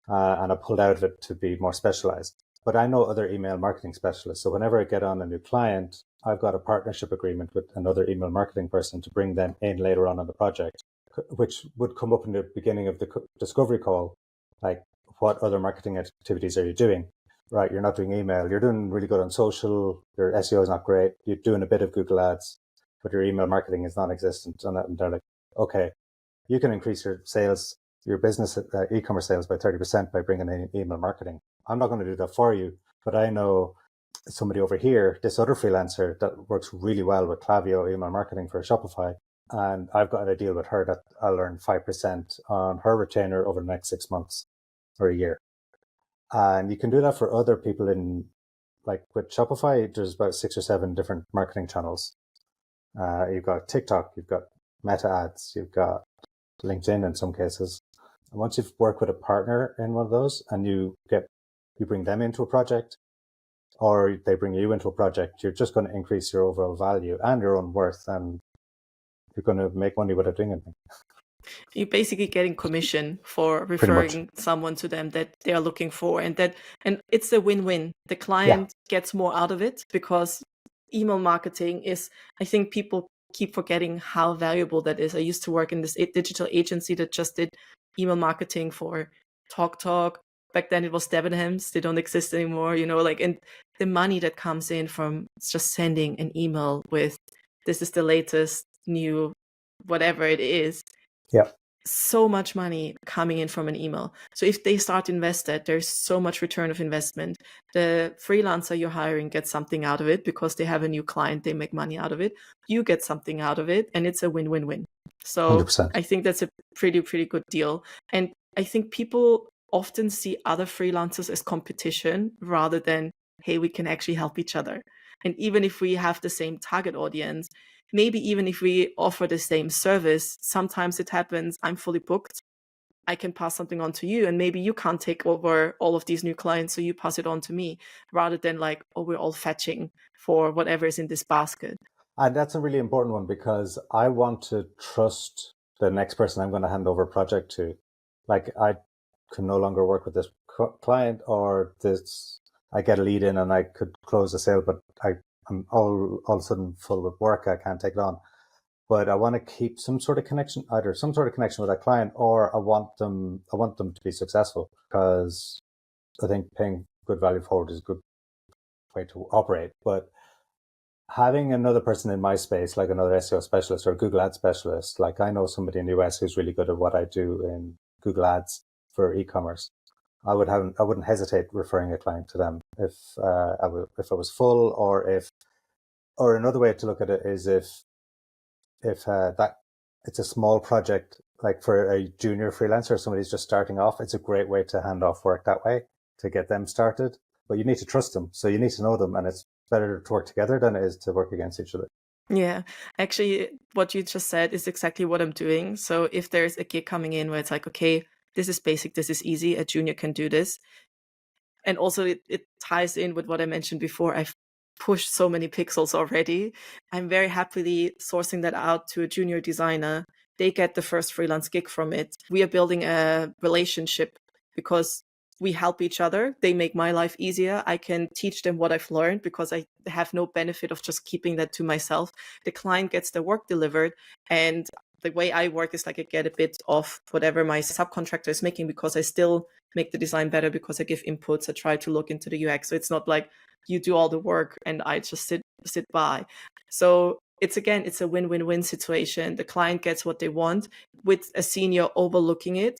and I pulled out of it to be more specialized. But I know other email marketing specialists. So whenever I get on a new client, I've got a partnership agreement with another email marketing person to bring them in later on in the project, which would come up in the beginning of the discovery call, like, what other marketing activities are you doing? Right, you're not doing email, you're doing really good on social, your SEO is not great, you're doing a bit of Google Ads, but your email marketing is non-existent. And they're like, okay, you can increase your sales, your business e-commerce sales by 30% by bringing in email marketing. I'm not going to do that for you, but I know somebody over here, this other freelancer that works really well with Klaviyo email marketing for Shopify. And I've got a deal with her that I'll earn 5% on her retainer over the next 6 months or a year. And you can do that for other people like with Shopify, there's about 6 or 7 different marketing channels. You've got TikTok, you've got Meta ads, you've got LinkedIn in some cases. And once you've worked with a partner in one of those and you bring them into a project, or they bring you into a project, you're just going to increase your overall value and your own worth, and you're going to make money without doing anything. You're basically getting commission for referring someone to them that they are looking for, and it's a win-win. The client gets more out of it, because email marketing is, I think people keep forgetting how valuable that is. I used to work in this digital agency that just did email marketing for TalkTalk. Back then it was Debenhams. They don't exist anymore, and the money that comes in from just sending an email with, this is the latest new whatever it is. Yeah. So much money coming in from an email. So if they start to invest that, there's so much return of investment. The freelancer you're hiring gets something out of it because they have a new client, they make money out of it. You get something out of it, and it's a win-win-win. So 100%. I think that's a pretty good deal. And I think people often see other freelancers as competition rather than, hey, we can actually help each other. And even if we have the same target audience, maybe even if we offer the same service, sometimes it happens, I'm fully booked, I can pass something on to you, and maybe you can't take over all of these new clients, so you pass it on to me, rather than like, oh, we're all fetching for whatever is in this basket. And that's a really important one, because I want to trust the next person I'm going to hand over a project to. Like, I can no longer work with this client, or this, I get a lead in and I could close a sale, but I'm all of a sudden full with work, I can't take it on. But I want to keep some sort of connection, either some sort of connection with that client, or I want them to be successful, because I think paying good value forward is a good way to operate. But having another person in my space, like another SEO specialist or Google Ads specialist, like I know somebody in the US who's really good at what I do in Google Ads for e-commerce. I wouldn't hesitate referring a client to them if I was full, or another way to look at it is if that it's a small project, like for a junior freelancer, somebody's just starting off, it's a great way to hand off work that way to get them started. But you need to trust them, so you need to know them, and it's better to work together than it is to work against each other. Yeah, actually, what you just said is exactly what I'm doing. So if there's a gig coming in where it's like, okay, this is basic, this is easy, a junior can do this. And also it ties in with what I mentioned before. I've pushed so many pixels already. I'm very happily sourcing that out to a junior designer. They get the first freelance gig from it. We are building a relationship because we help each other. They make my life easier. I can teach them what I've learned because I have no benefit of just keeping that to myself. The client gets their work delivered, and the way I work is like I get a bit of whatever my subcontractor is making because I still make the design better because I give inputs. I try to look into the UX. So it's not like you do all the work and I just sit by. So it's a win-win-win situation. The client gets what they want with a senior overlooking it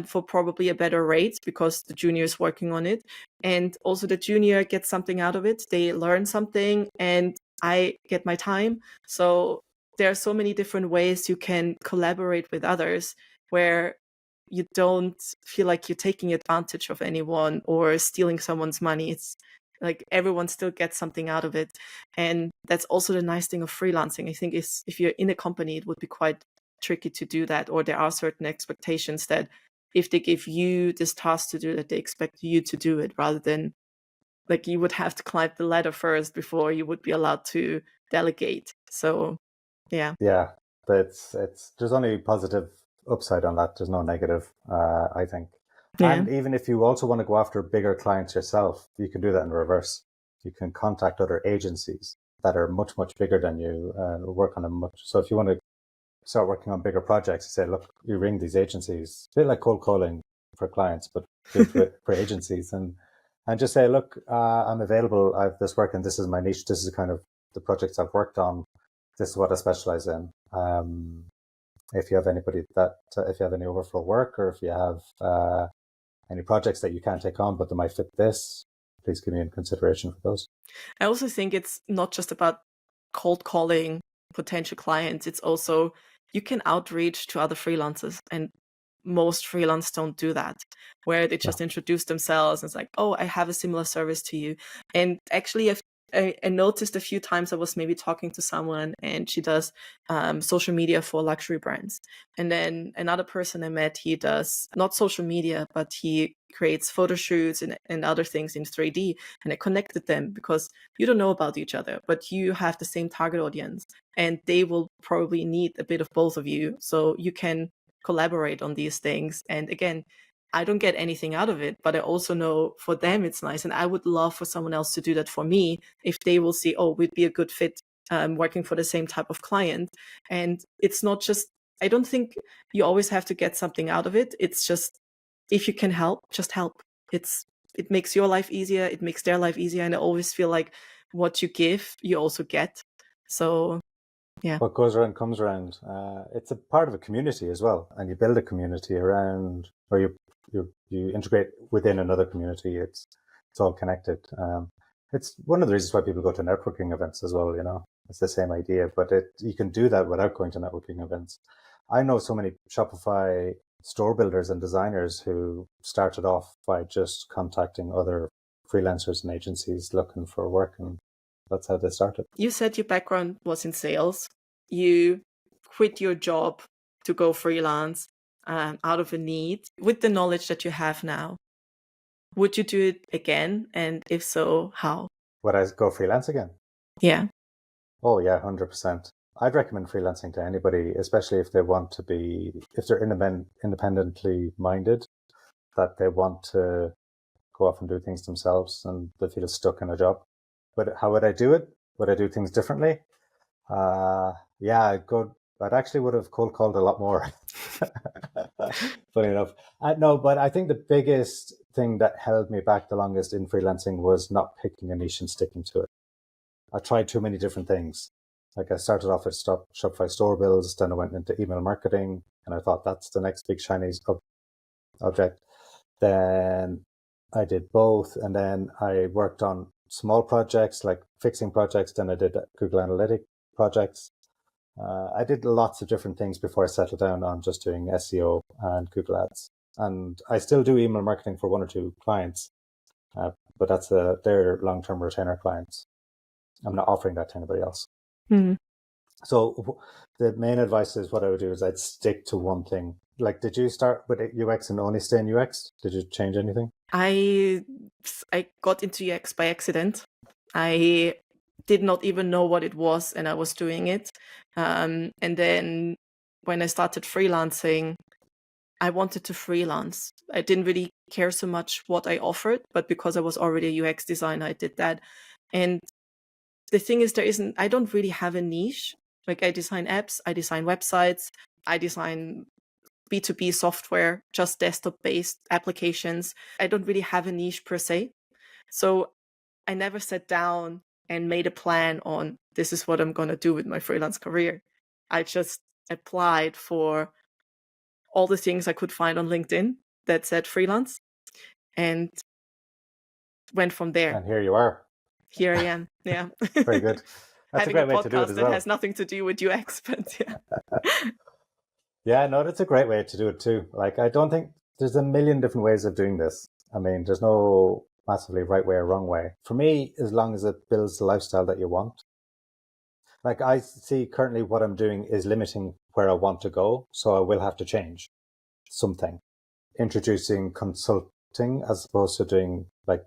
for probably a better rate because the junior is working on it. And also the junior gets something out of it. They learn something and I get my time. So there are so many different ways you can collaborate with others where you don't feel like you're taking advantage of anyone or stealing someone's money. It's like everyone still gets something out of it. And that's also the nice thing of freelancing. I think is if you're in a company, it would be quite tricky to do that, or there are certain expectations that if they give you this task to do that, they expect you to do it rather than like you would have to climb the ladder first before you would be allowed to delegate. So yeah. But there's only positive upside on that. There's no negative, I think. Yeah. And even if you also want to go after bigger clients yourself, you can do that in reverse. You can contact other agencies that are much, much bigger than you and work on them much. So if you want to start working on bigger projects, you say, look, you ring these agencies, a bit like cold calling for clients, but for agencies, and just say, look, I'm available. I have this work and this is my niche. This is kind of the projects I've worked on. This is what I specialize in. If you have if you have any overflow work, or if you have any projects that you can't take on, but they might fit this, please give me in consideration for those. I also think it's not just about cold calling potential clients. It's also, you can outreach to other freelancers, and most freelancers don't do that, where they just introduce themselves and it's like, oh, I have a similar service to you. And actually, I noticed a few times I was maybe talking to someone and she does social media for luxury brands. And then another person I met, he does not social media, but he creates photo shoots and other things in 3D. And I connected them because you don't know about each other, but you have the same target audience and they will probably need a bit of both of you. So you can collaborate on these things. And again, I don't get anything out of it, but I also know for them it's nice. And I would love for someone else to do that for me if they will see, oh, we'd be a good fit working for the same type of client. And it's not just, I don't think you always have to get something out of it. It's just, if you can help, just help. It makes your life easier. It makes their life easier. And I always feel like what you give, you also get. So yeah. What goes around comes around. It's a part of a community as well. And you build a community around, or you integrate within another community. It's all connected. It's one of the reasons why people go to networking events as well. It's the same idea, but you can do that without going to networking events. I know so many Shopify store builders and designers who started off by just contacting other freelancers and agencies looking for work, and that's how they started. You said your background was in sales. You quit your job to go freelance out of a need. With the knowledge that you have now, would you do it again? And if so, how? Would I go freelance again? Yeah. Oh yeah, 100%. I'd recommend freelancing to anybody, especially if they want to if they're independently minded, that they want to go off and do things themselves and they feel stuck in a job. But how would I do it? Would I do things differently? I'd actually would have cold called a lot more. Funny enough. No, but I think the biggest thing that held me back the longest in freelancing was not picking a niche and sticking to it. I tried too many different things. Like I started off with Shopify store builds, then I went into email marketing, and I thought that's the next big shiny object. Then I did both, and then I worked on small projects like fixing projects. Then I did Google Analytics projects. I did lots of different things before I settled down on just doing SEO and Google Ads. And I still do email marketing for one or two clients, but they're long-term retainer clients. I'm not offering that to anybody else. Mm. So the main advice is what I would do is I'd stick to one thing. Like, did you start with UX and only stay in UX? Did you change anything? I got into UX by accident. I did not even know what it was, and I was doing it. And then when I started freelancing, I wanted to freelance. I didn't really care so much what I offered, but because I was already a UX designer, I did that. And the thing is, I don't really have a niche. Like, I design apps, I design websites, I design B2B software, just desktop-based applications. I don't really have a niche per se. So I never sat down and made a plan on this is what I'm going to do with my freelance career. I just applied for all the things I could find on LinkedIn that said freelance and went from there. And here you are. Here I am. Yeah. Very good. That's Having a great way podcast to do it as that well. has nothing to do with UX, but yeah. Yeah, no, that's a great way to do it too. Like, I don't think there's a million different ways of doing this. I mean, there's no massively right way or wrong way. For me, as long as it builds the lifestyle that you want. Like, I see currently what I'm doing is limiting where I want to go. So I will have to change something. Introducing consulting as opposed to doing like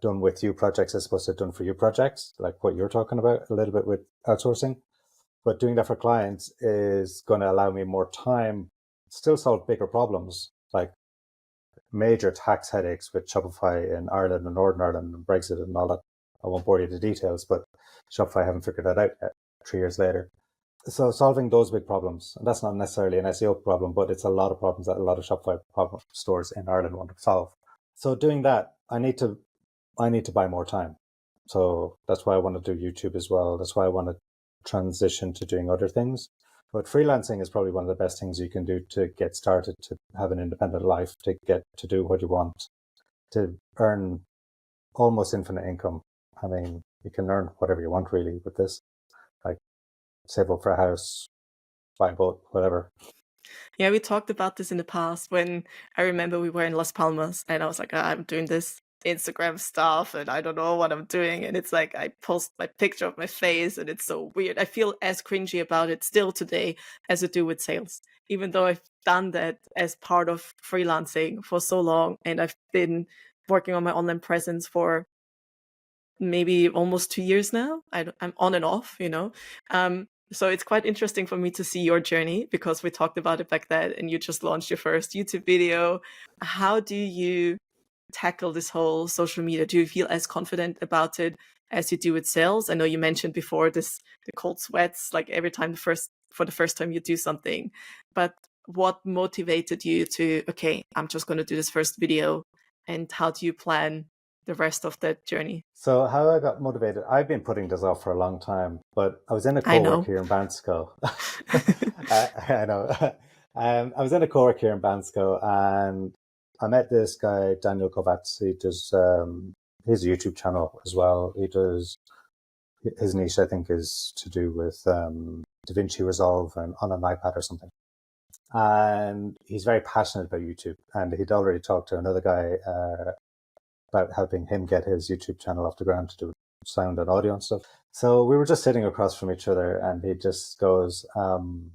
done with you projects as opposed to done for you projects, like what you're talking about a little bit with outsourcing. But doing that for clients is going to allow me more time, still solve bigger problems, like major tax headaches with Shopify in Ireland and Northern Ireland and Brexit and all that. I won't bore you with the details, but Shopify haven't figured that out yet, 3 years later. So solving those big problems, and that's not necessarily an SEO problem, but it's a lot of problems that a lot of Shopify stores in Ireland want to solve. So doing that, I need to buy more time. So that's why I want to do YouTube as well. That's why I want to transition to doing other things. But freelancing is probably one of the best things you can do to get started, to have an independent life, to get to do what you want, to earn almost infinite income. I mean, you can earn whatever you want really with this, like save up for a house, buy a boat, whatever. Yeah, we talked about this in the past when I remember we were in Las Palmas and I was like, I'm doing this Instagram stuff and I don't know what I'm doing. And it's like I post my picture of my face and it's so weird. I feel as cringy about it still today as I do with sales, even though I've done that as part of freelancing for so long and I've been working on my online presence for maybe almost 2 years now. I'm on and off, so it's quite interesting for me to see your journey because we talked about it back then and you just launched your first YouTube video. How do you tackle this whole social media? Do you feel as confident about it as you do with sales? I know you mentioned before the cold sweats, like every time for the first time you do something, but what motivated you to, okay, I'm just going to do this first video, and how do you plan the rest of that journey? So how I got motivated, I've been putting this off for a long time, but I was in a co-work here in Bansko. I know. I was in a co-work here in Bansko and I met this guy, Daniel Kovacs. He does, he has a YouTube channel as well. He does, his niche, I think, is to do with DaVinci Resolve and on an iPad or something. And he's very passionate about YouTube. And he'd already talked to another guy about helping him get his YouTube channel off the ground to do sound and audio and stuff. So we were just sitting across from each other and he just goes on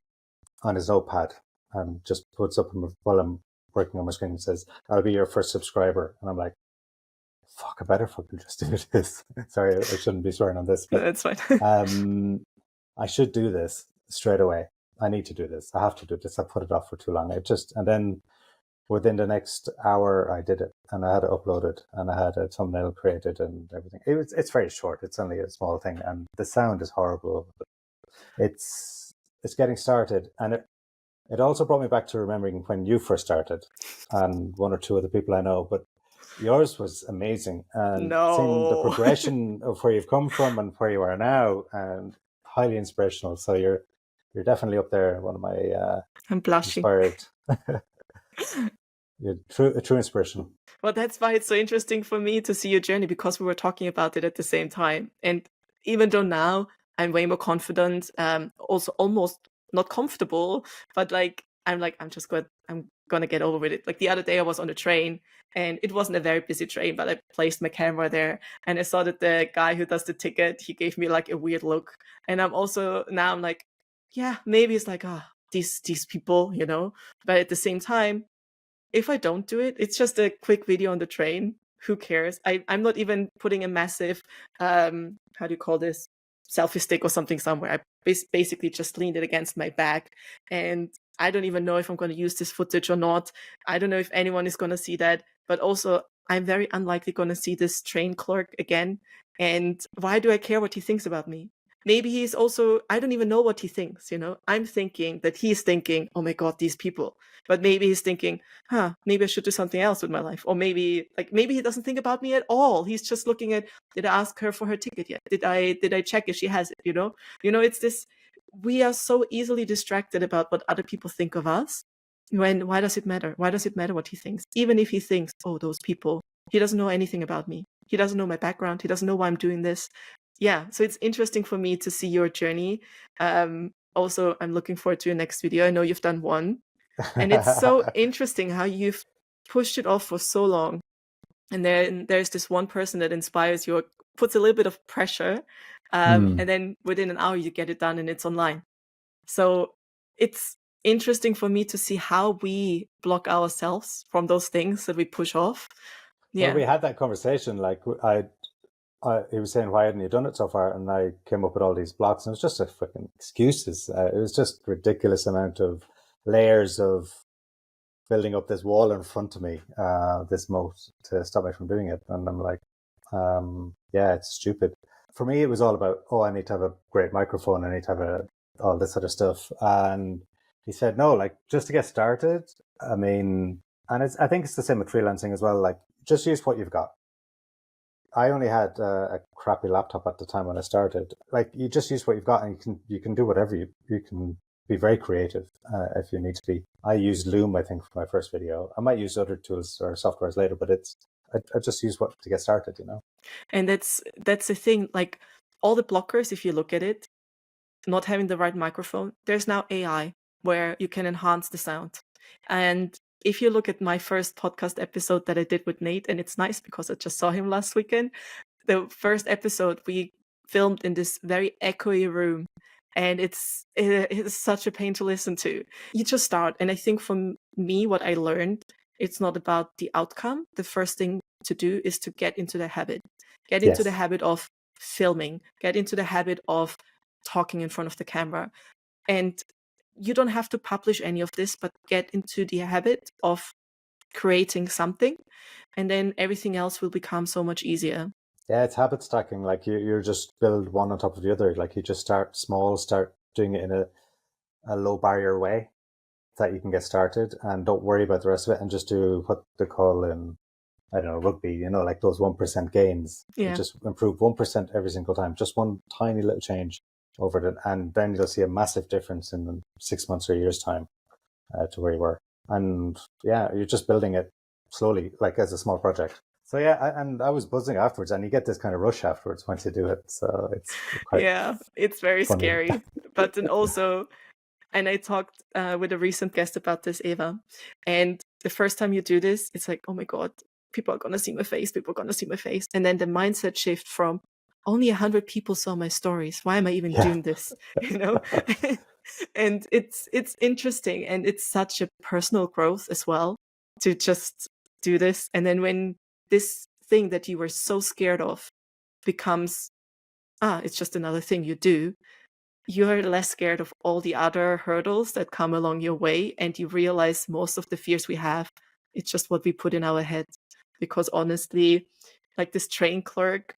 his notepad and just puts up while I'm working on my screen and says, I'll be your first subscriber. And I'm like, fuck, I better fucking just do this. Sorry, I shouldn't be swearing on this. But, that's fine. I should do this straight away. I need to do this. I have to do this. I put it off for too long. And then within the next hour, I did it and I had it uploaded and I had a thumbnail created and everything. It's very short. It's only a small thing and the sound is horrible. It's getting started. And it also brought me back to remembering when you first started and one or two other people I know. But yours was amazing, and seeing the No, progression of where you've come from and where you are now, and highly inspirational. So you're definitely up there, one of my I'm blushing. inspired. You're a true inspiration. Well, that's why it's so interesting for me to see your journey, because we were talking about it at the same time. And even though now I'm way more confident, also almost not comfortable, but I'm gonna get over with it. Like the other day I was on a train, and it wasn't a very busy train, but I placed my camera there, and I saw that the guy who does the ticket, he gave me like a weird look. And I'm like, yeah, maybe it's like, these people, But at the same time, if I don't do it, it's just a quick video on the train. Who cares? I'm not even putting a massive, how do you call this, selfie stick or something somewhere. I basically just leaned it against my back, and I don't even know if I'm going to use this footage or not. I don't know if anyone is going to see that, but also I'm very unlikely going to see this train clerk again. And why do I care what he thinks about me? Maybe he's also, I don't even know what he thinks, I'm thinking that he's thinking, oh my God, these people. But maybe he's thinking, maybe I should do something else with my life. Or maybe he doesn't think about me at all. He's just looking at, did I ask her for her ticket yet? Did I check if she has it? It's this, we are so easily distracted about what other people think of us. Why does it matter? Why does it matter what he thinks? Even if he thinks, oh, those people, he doesn't know anything about me. He doesn't know my background. He doesn't know why I'm doing this. Yeah, so it's interesting for me to see your journey. Also, I'm looking forward to your next video. I know you've done one. And it's so interesting how you've pushed it off for so long. And then there's this one person that inspires you, or puts a little bit of pressure. And then within an hour, you get it done and it's online. So it's interesting for me to see how we block ourselves from those things that we push off. Yeah. Well, we had that conversation. Like he was saying, why hadn't you done it so far? And I came up with all these blocks, and it was just a freaking excuses. It was just ridiculous amount of layers of building up this wall in front of me, this moat to stop me from doing it. And I'm like, yeah, it's stupid. For me, it was all about, I need to have a great microphone. I need to have all this other stuff. And he said, no, like just to get started. I mean, and I think it's the same with freelancing as well. Like just use what you've got. I only had a crappy laptop at the time when I started. Like you just use what you've got, and you can do whatever you can be very creative if you need to be. I used Loom, I think, for my first video. I might use other tools or softwares later, but I just use what to get started, And that's the thing. Like all the blockers, if you look at it, not having the right microphone, there's now AI where you can enhance the sound. And if you look at my first podcast episode that I did with Nate, and it's nice because I just saw him last weekend, the first episode we filmed in this very echoey room, and it's such a pain to listen to. You just start, and I think for me, what I learned, it's not about the outcome. The first thing to do is to get into the habit. Get into the habit of filming. Get into the habit of talking in front of the camera. And you don't have to publish any of this, but get into the habit of creating something, and then everything else will become so much easier. Yeah, it's habit stacking. Like you just build one on top of the other. Like you just start small, start doing it in a low barrier way that you can get started, and don't worry about the rest of it, and just do what they call in, I don't know, rugby, like those 1% gains. Yeah. You just improve 1% every single time, just one tiny little change over it, and then you'll see a massive difference in 6 months or a year's time to where you were. And yeah, you're just building it slowly, like as a small project. So yeah, and I was buzzing afterwards, and you get this kind of rush afterwards once you do it. So it's quite it's very funny. scary. But then also, and I talked with a recent guest about this, Eva, and the first time you do this, it's like, oh my God, people are going to see my face. People are going to see my face. And then the mindset shift from only 100 people saw my stories. Why am I even doing this? And it's interesting, and it's such a personal growth as well to just do this. And then when this thing that you were so scared of becomes, it's just another thing you do, you're less scared of all the other hurdles that come along your way, and you realize most of the fears we have, it's just what we put in our head. Because honestly, like this train clerk,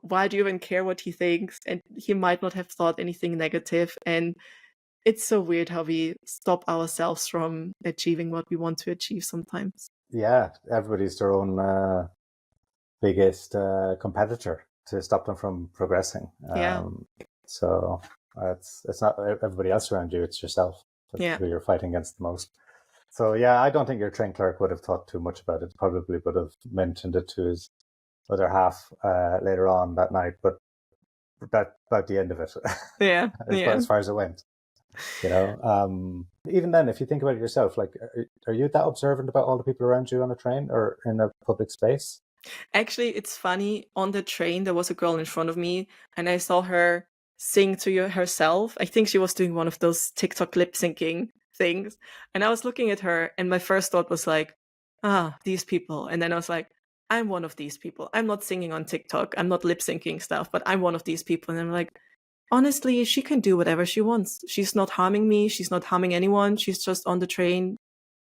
why do you even care what he thinks? And he might not have thought anything negative. And it's so weird how we stop ourselves from achieving what we want to achieve sometimes. yeah, everybody's their own biggest competitor to stop them from progressing. Yeah. So it's not everybody else around you; it's yourself Yeah. who you're fighting against the most. So yeah, I don't think your train clerk would have thought too much about it. Probably would have mentioned it to his other half later on that night, but that about the end of it, Yeah. as far as it went. You know, even then, if you think about it yourself, like, are you that observant about all the people around you on a train or in a public space? Actually, it's funny. On the train, there was a girl in front of me, and I saw her sing to herself. I think she was doing one of those TikTok lip syncing things. And I was looking at her, and my first thought was like, these people. And then I was like, I'm one of these people. I'm not singing on TikTok. I'm not lip syncing stuff, but I'm one of these people. And I'm like, honestly, she can do whatever she wants. She's not harming me. She's not harming anyone. She's just on the train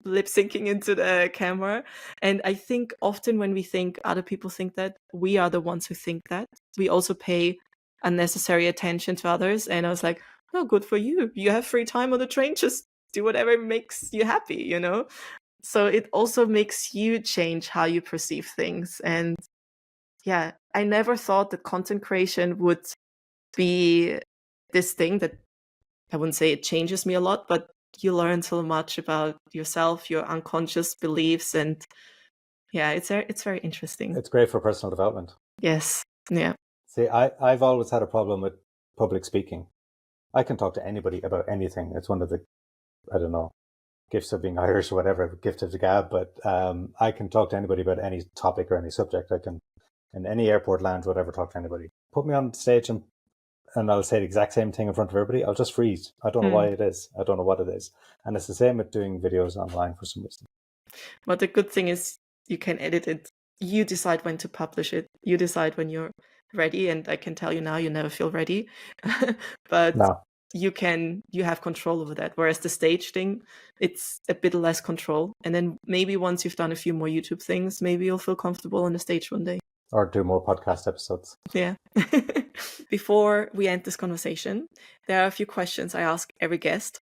lip syncing into the camera. And I think often when we think other people think that, we are the ones who think that. We also pay unnecessary attention to others. And I was like, oh, good for you. You have free time on the train. Just do whatever makes you happy, you know? So it also makes you change how you perceive things. And yeah, I never thought that content creation would be this thing that, I wouldn't say it changes me a lot, but you learn so much about yourself, your unconscious beliefs, and yeah, it's very interesting. It's great for personal development. Yes. Yeah. See, I've always had a problem with public speaking. I can talk to anybody about anything. It's one of the, I don't know, gifts of being Irish or whatever, gift of the gab, but I can talk to anybody about any topic or any subject. I can, in any airport lounge, whatever, talk to anybody. Put me on stage and I'll say the exact same thing in front of everybody. I'll just freeze. I don't know why it is. I don't know what it is. And it's the same with doing videos online for some reason. But the good thing is you can edit it. You decide when to publish it. You decide when you're ready. And I can tell you now, you never feel ready. But No. you have control over that. Whereas the stage thing, it's a bit less control. And then maybe once you've done a few more YouTube things, maybe you'll feel comfortable on the stage one day. Or do more podcast episodes. Yeah. Before we end this conversation, there are a few questions I ask every guest.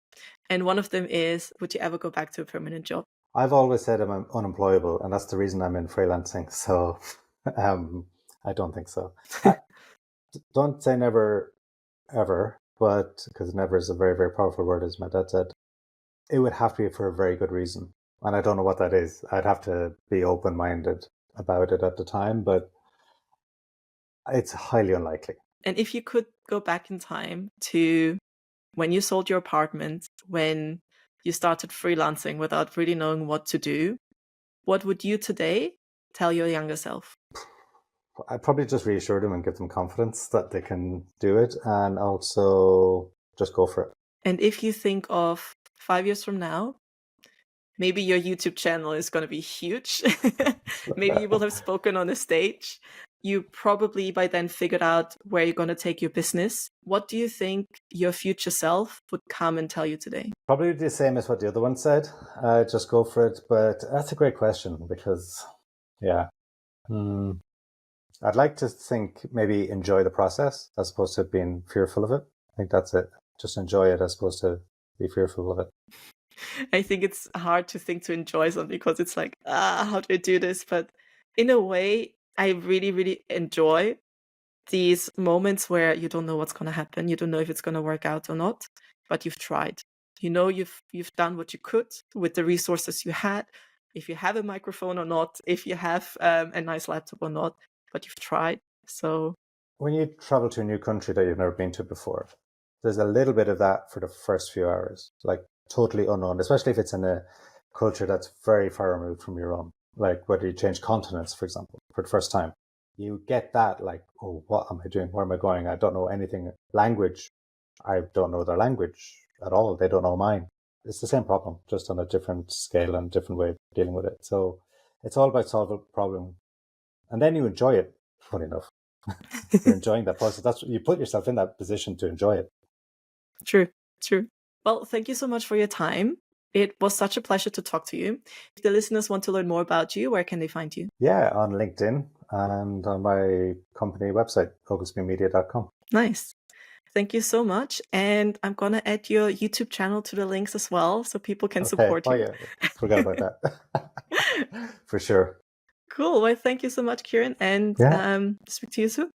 And one of them is, would you ever go back to a permanent job? I've always said I'm unemployable, and that's the reason I'm in freelancing. So I don't think so. Don't say never, ever, but because never is a very, very powerful word, as my dad said. It would have to be for a very good reason. And I don't know what that is. I'd have to be open-minded about it at the time, but it's highly unlikely. And if you could go back in time to when you sold your apartment, when you started freelancing without really knowing what to do, what would you today tell your younger self? I'd probably just reassure them and give them confidence that they can do it, and also just go for it. And if you think of 5 years from now, maybe your YouTube channel is going to be huge. Maybe you will have spoken on a stage. You probably by then figured out where you're going to take your business. What do you think your future self would come and tell you today? Probably the same as what the other one said. Just go for it. But that's a great question because, yeah. I'd like to think maybe enjoy the process as opposed to being fearful of it. I think that's it. Just enjoy it as opposed to be fearful of it. I think it's hard to think to enjoy something because it's like, how do I do this? But in a way, I really, really enjoy these moments where you don't know what's going to happen. You don't know if it's going to work out or not, but you've tried. You know, you've done what you could with the resources you had. If you have a microphone or not, if you have a nice laptop or not, but you've tried. So when you travel to a new country that you've never been to before, there's a little bit of that for the first few hours, like totally unknown, especially if it's in a culture that's very far removed from your own. Like whether you change continents, for example, for the first time, you get that like, oh, what am I doing? Where am I going? I don't know anything. Language, I don't know their language at all. They don't know mine. It's the same problem, just on a different scale and different way of dealing with it. So it's all about solving a problem. And then you enjoy it, funny enough. You're enjoying that process. That's you put yourself in that position to enjoy it. True. Well, thank you so much for your time. It was such a pleasure to talk to you. If the listeners want to learn more about you, where can they find you? Yeah, on LinkedIn and on my company website, oglesbymedia.com. Nice. Thank you so much. And I'm going to add your YouTube channel to the links as well so people can support you. Oh, yeah. Forgot about that. For sure. Cool. Well, thank you so much, Ciarán, and speak to you soon.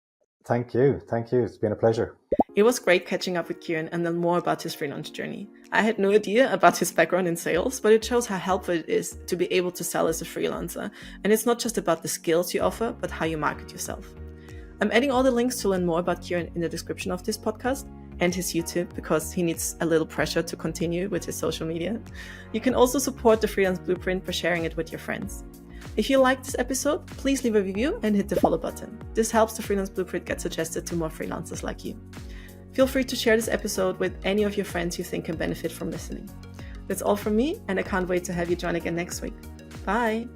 Thank you. It's been a pleasure. It was great catching up with Ciarán and learn more about his freelance journey. I had no idea about his background in sales, but it shows how helpful it is to be able to sell as a freelancer. And it's not just about the skills you offer, but how you market yourself. I'm adding all the links to learn more about Ciarán in the description of this podcast and his YouTube, because he needs a little pressure to continue with his social media. You can also support the Freelance Blueprint by sharing it with your friends. If you liked this episode, please leave a review and hit the follow button. This helps the Freelance Blueprint get suggested to more freelancers like you. Feel free to share this episode with any of your friends you think can benefit from listening. That's all from me, and I can't wait to have you join again next week. Bye!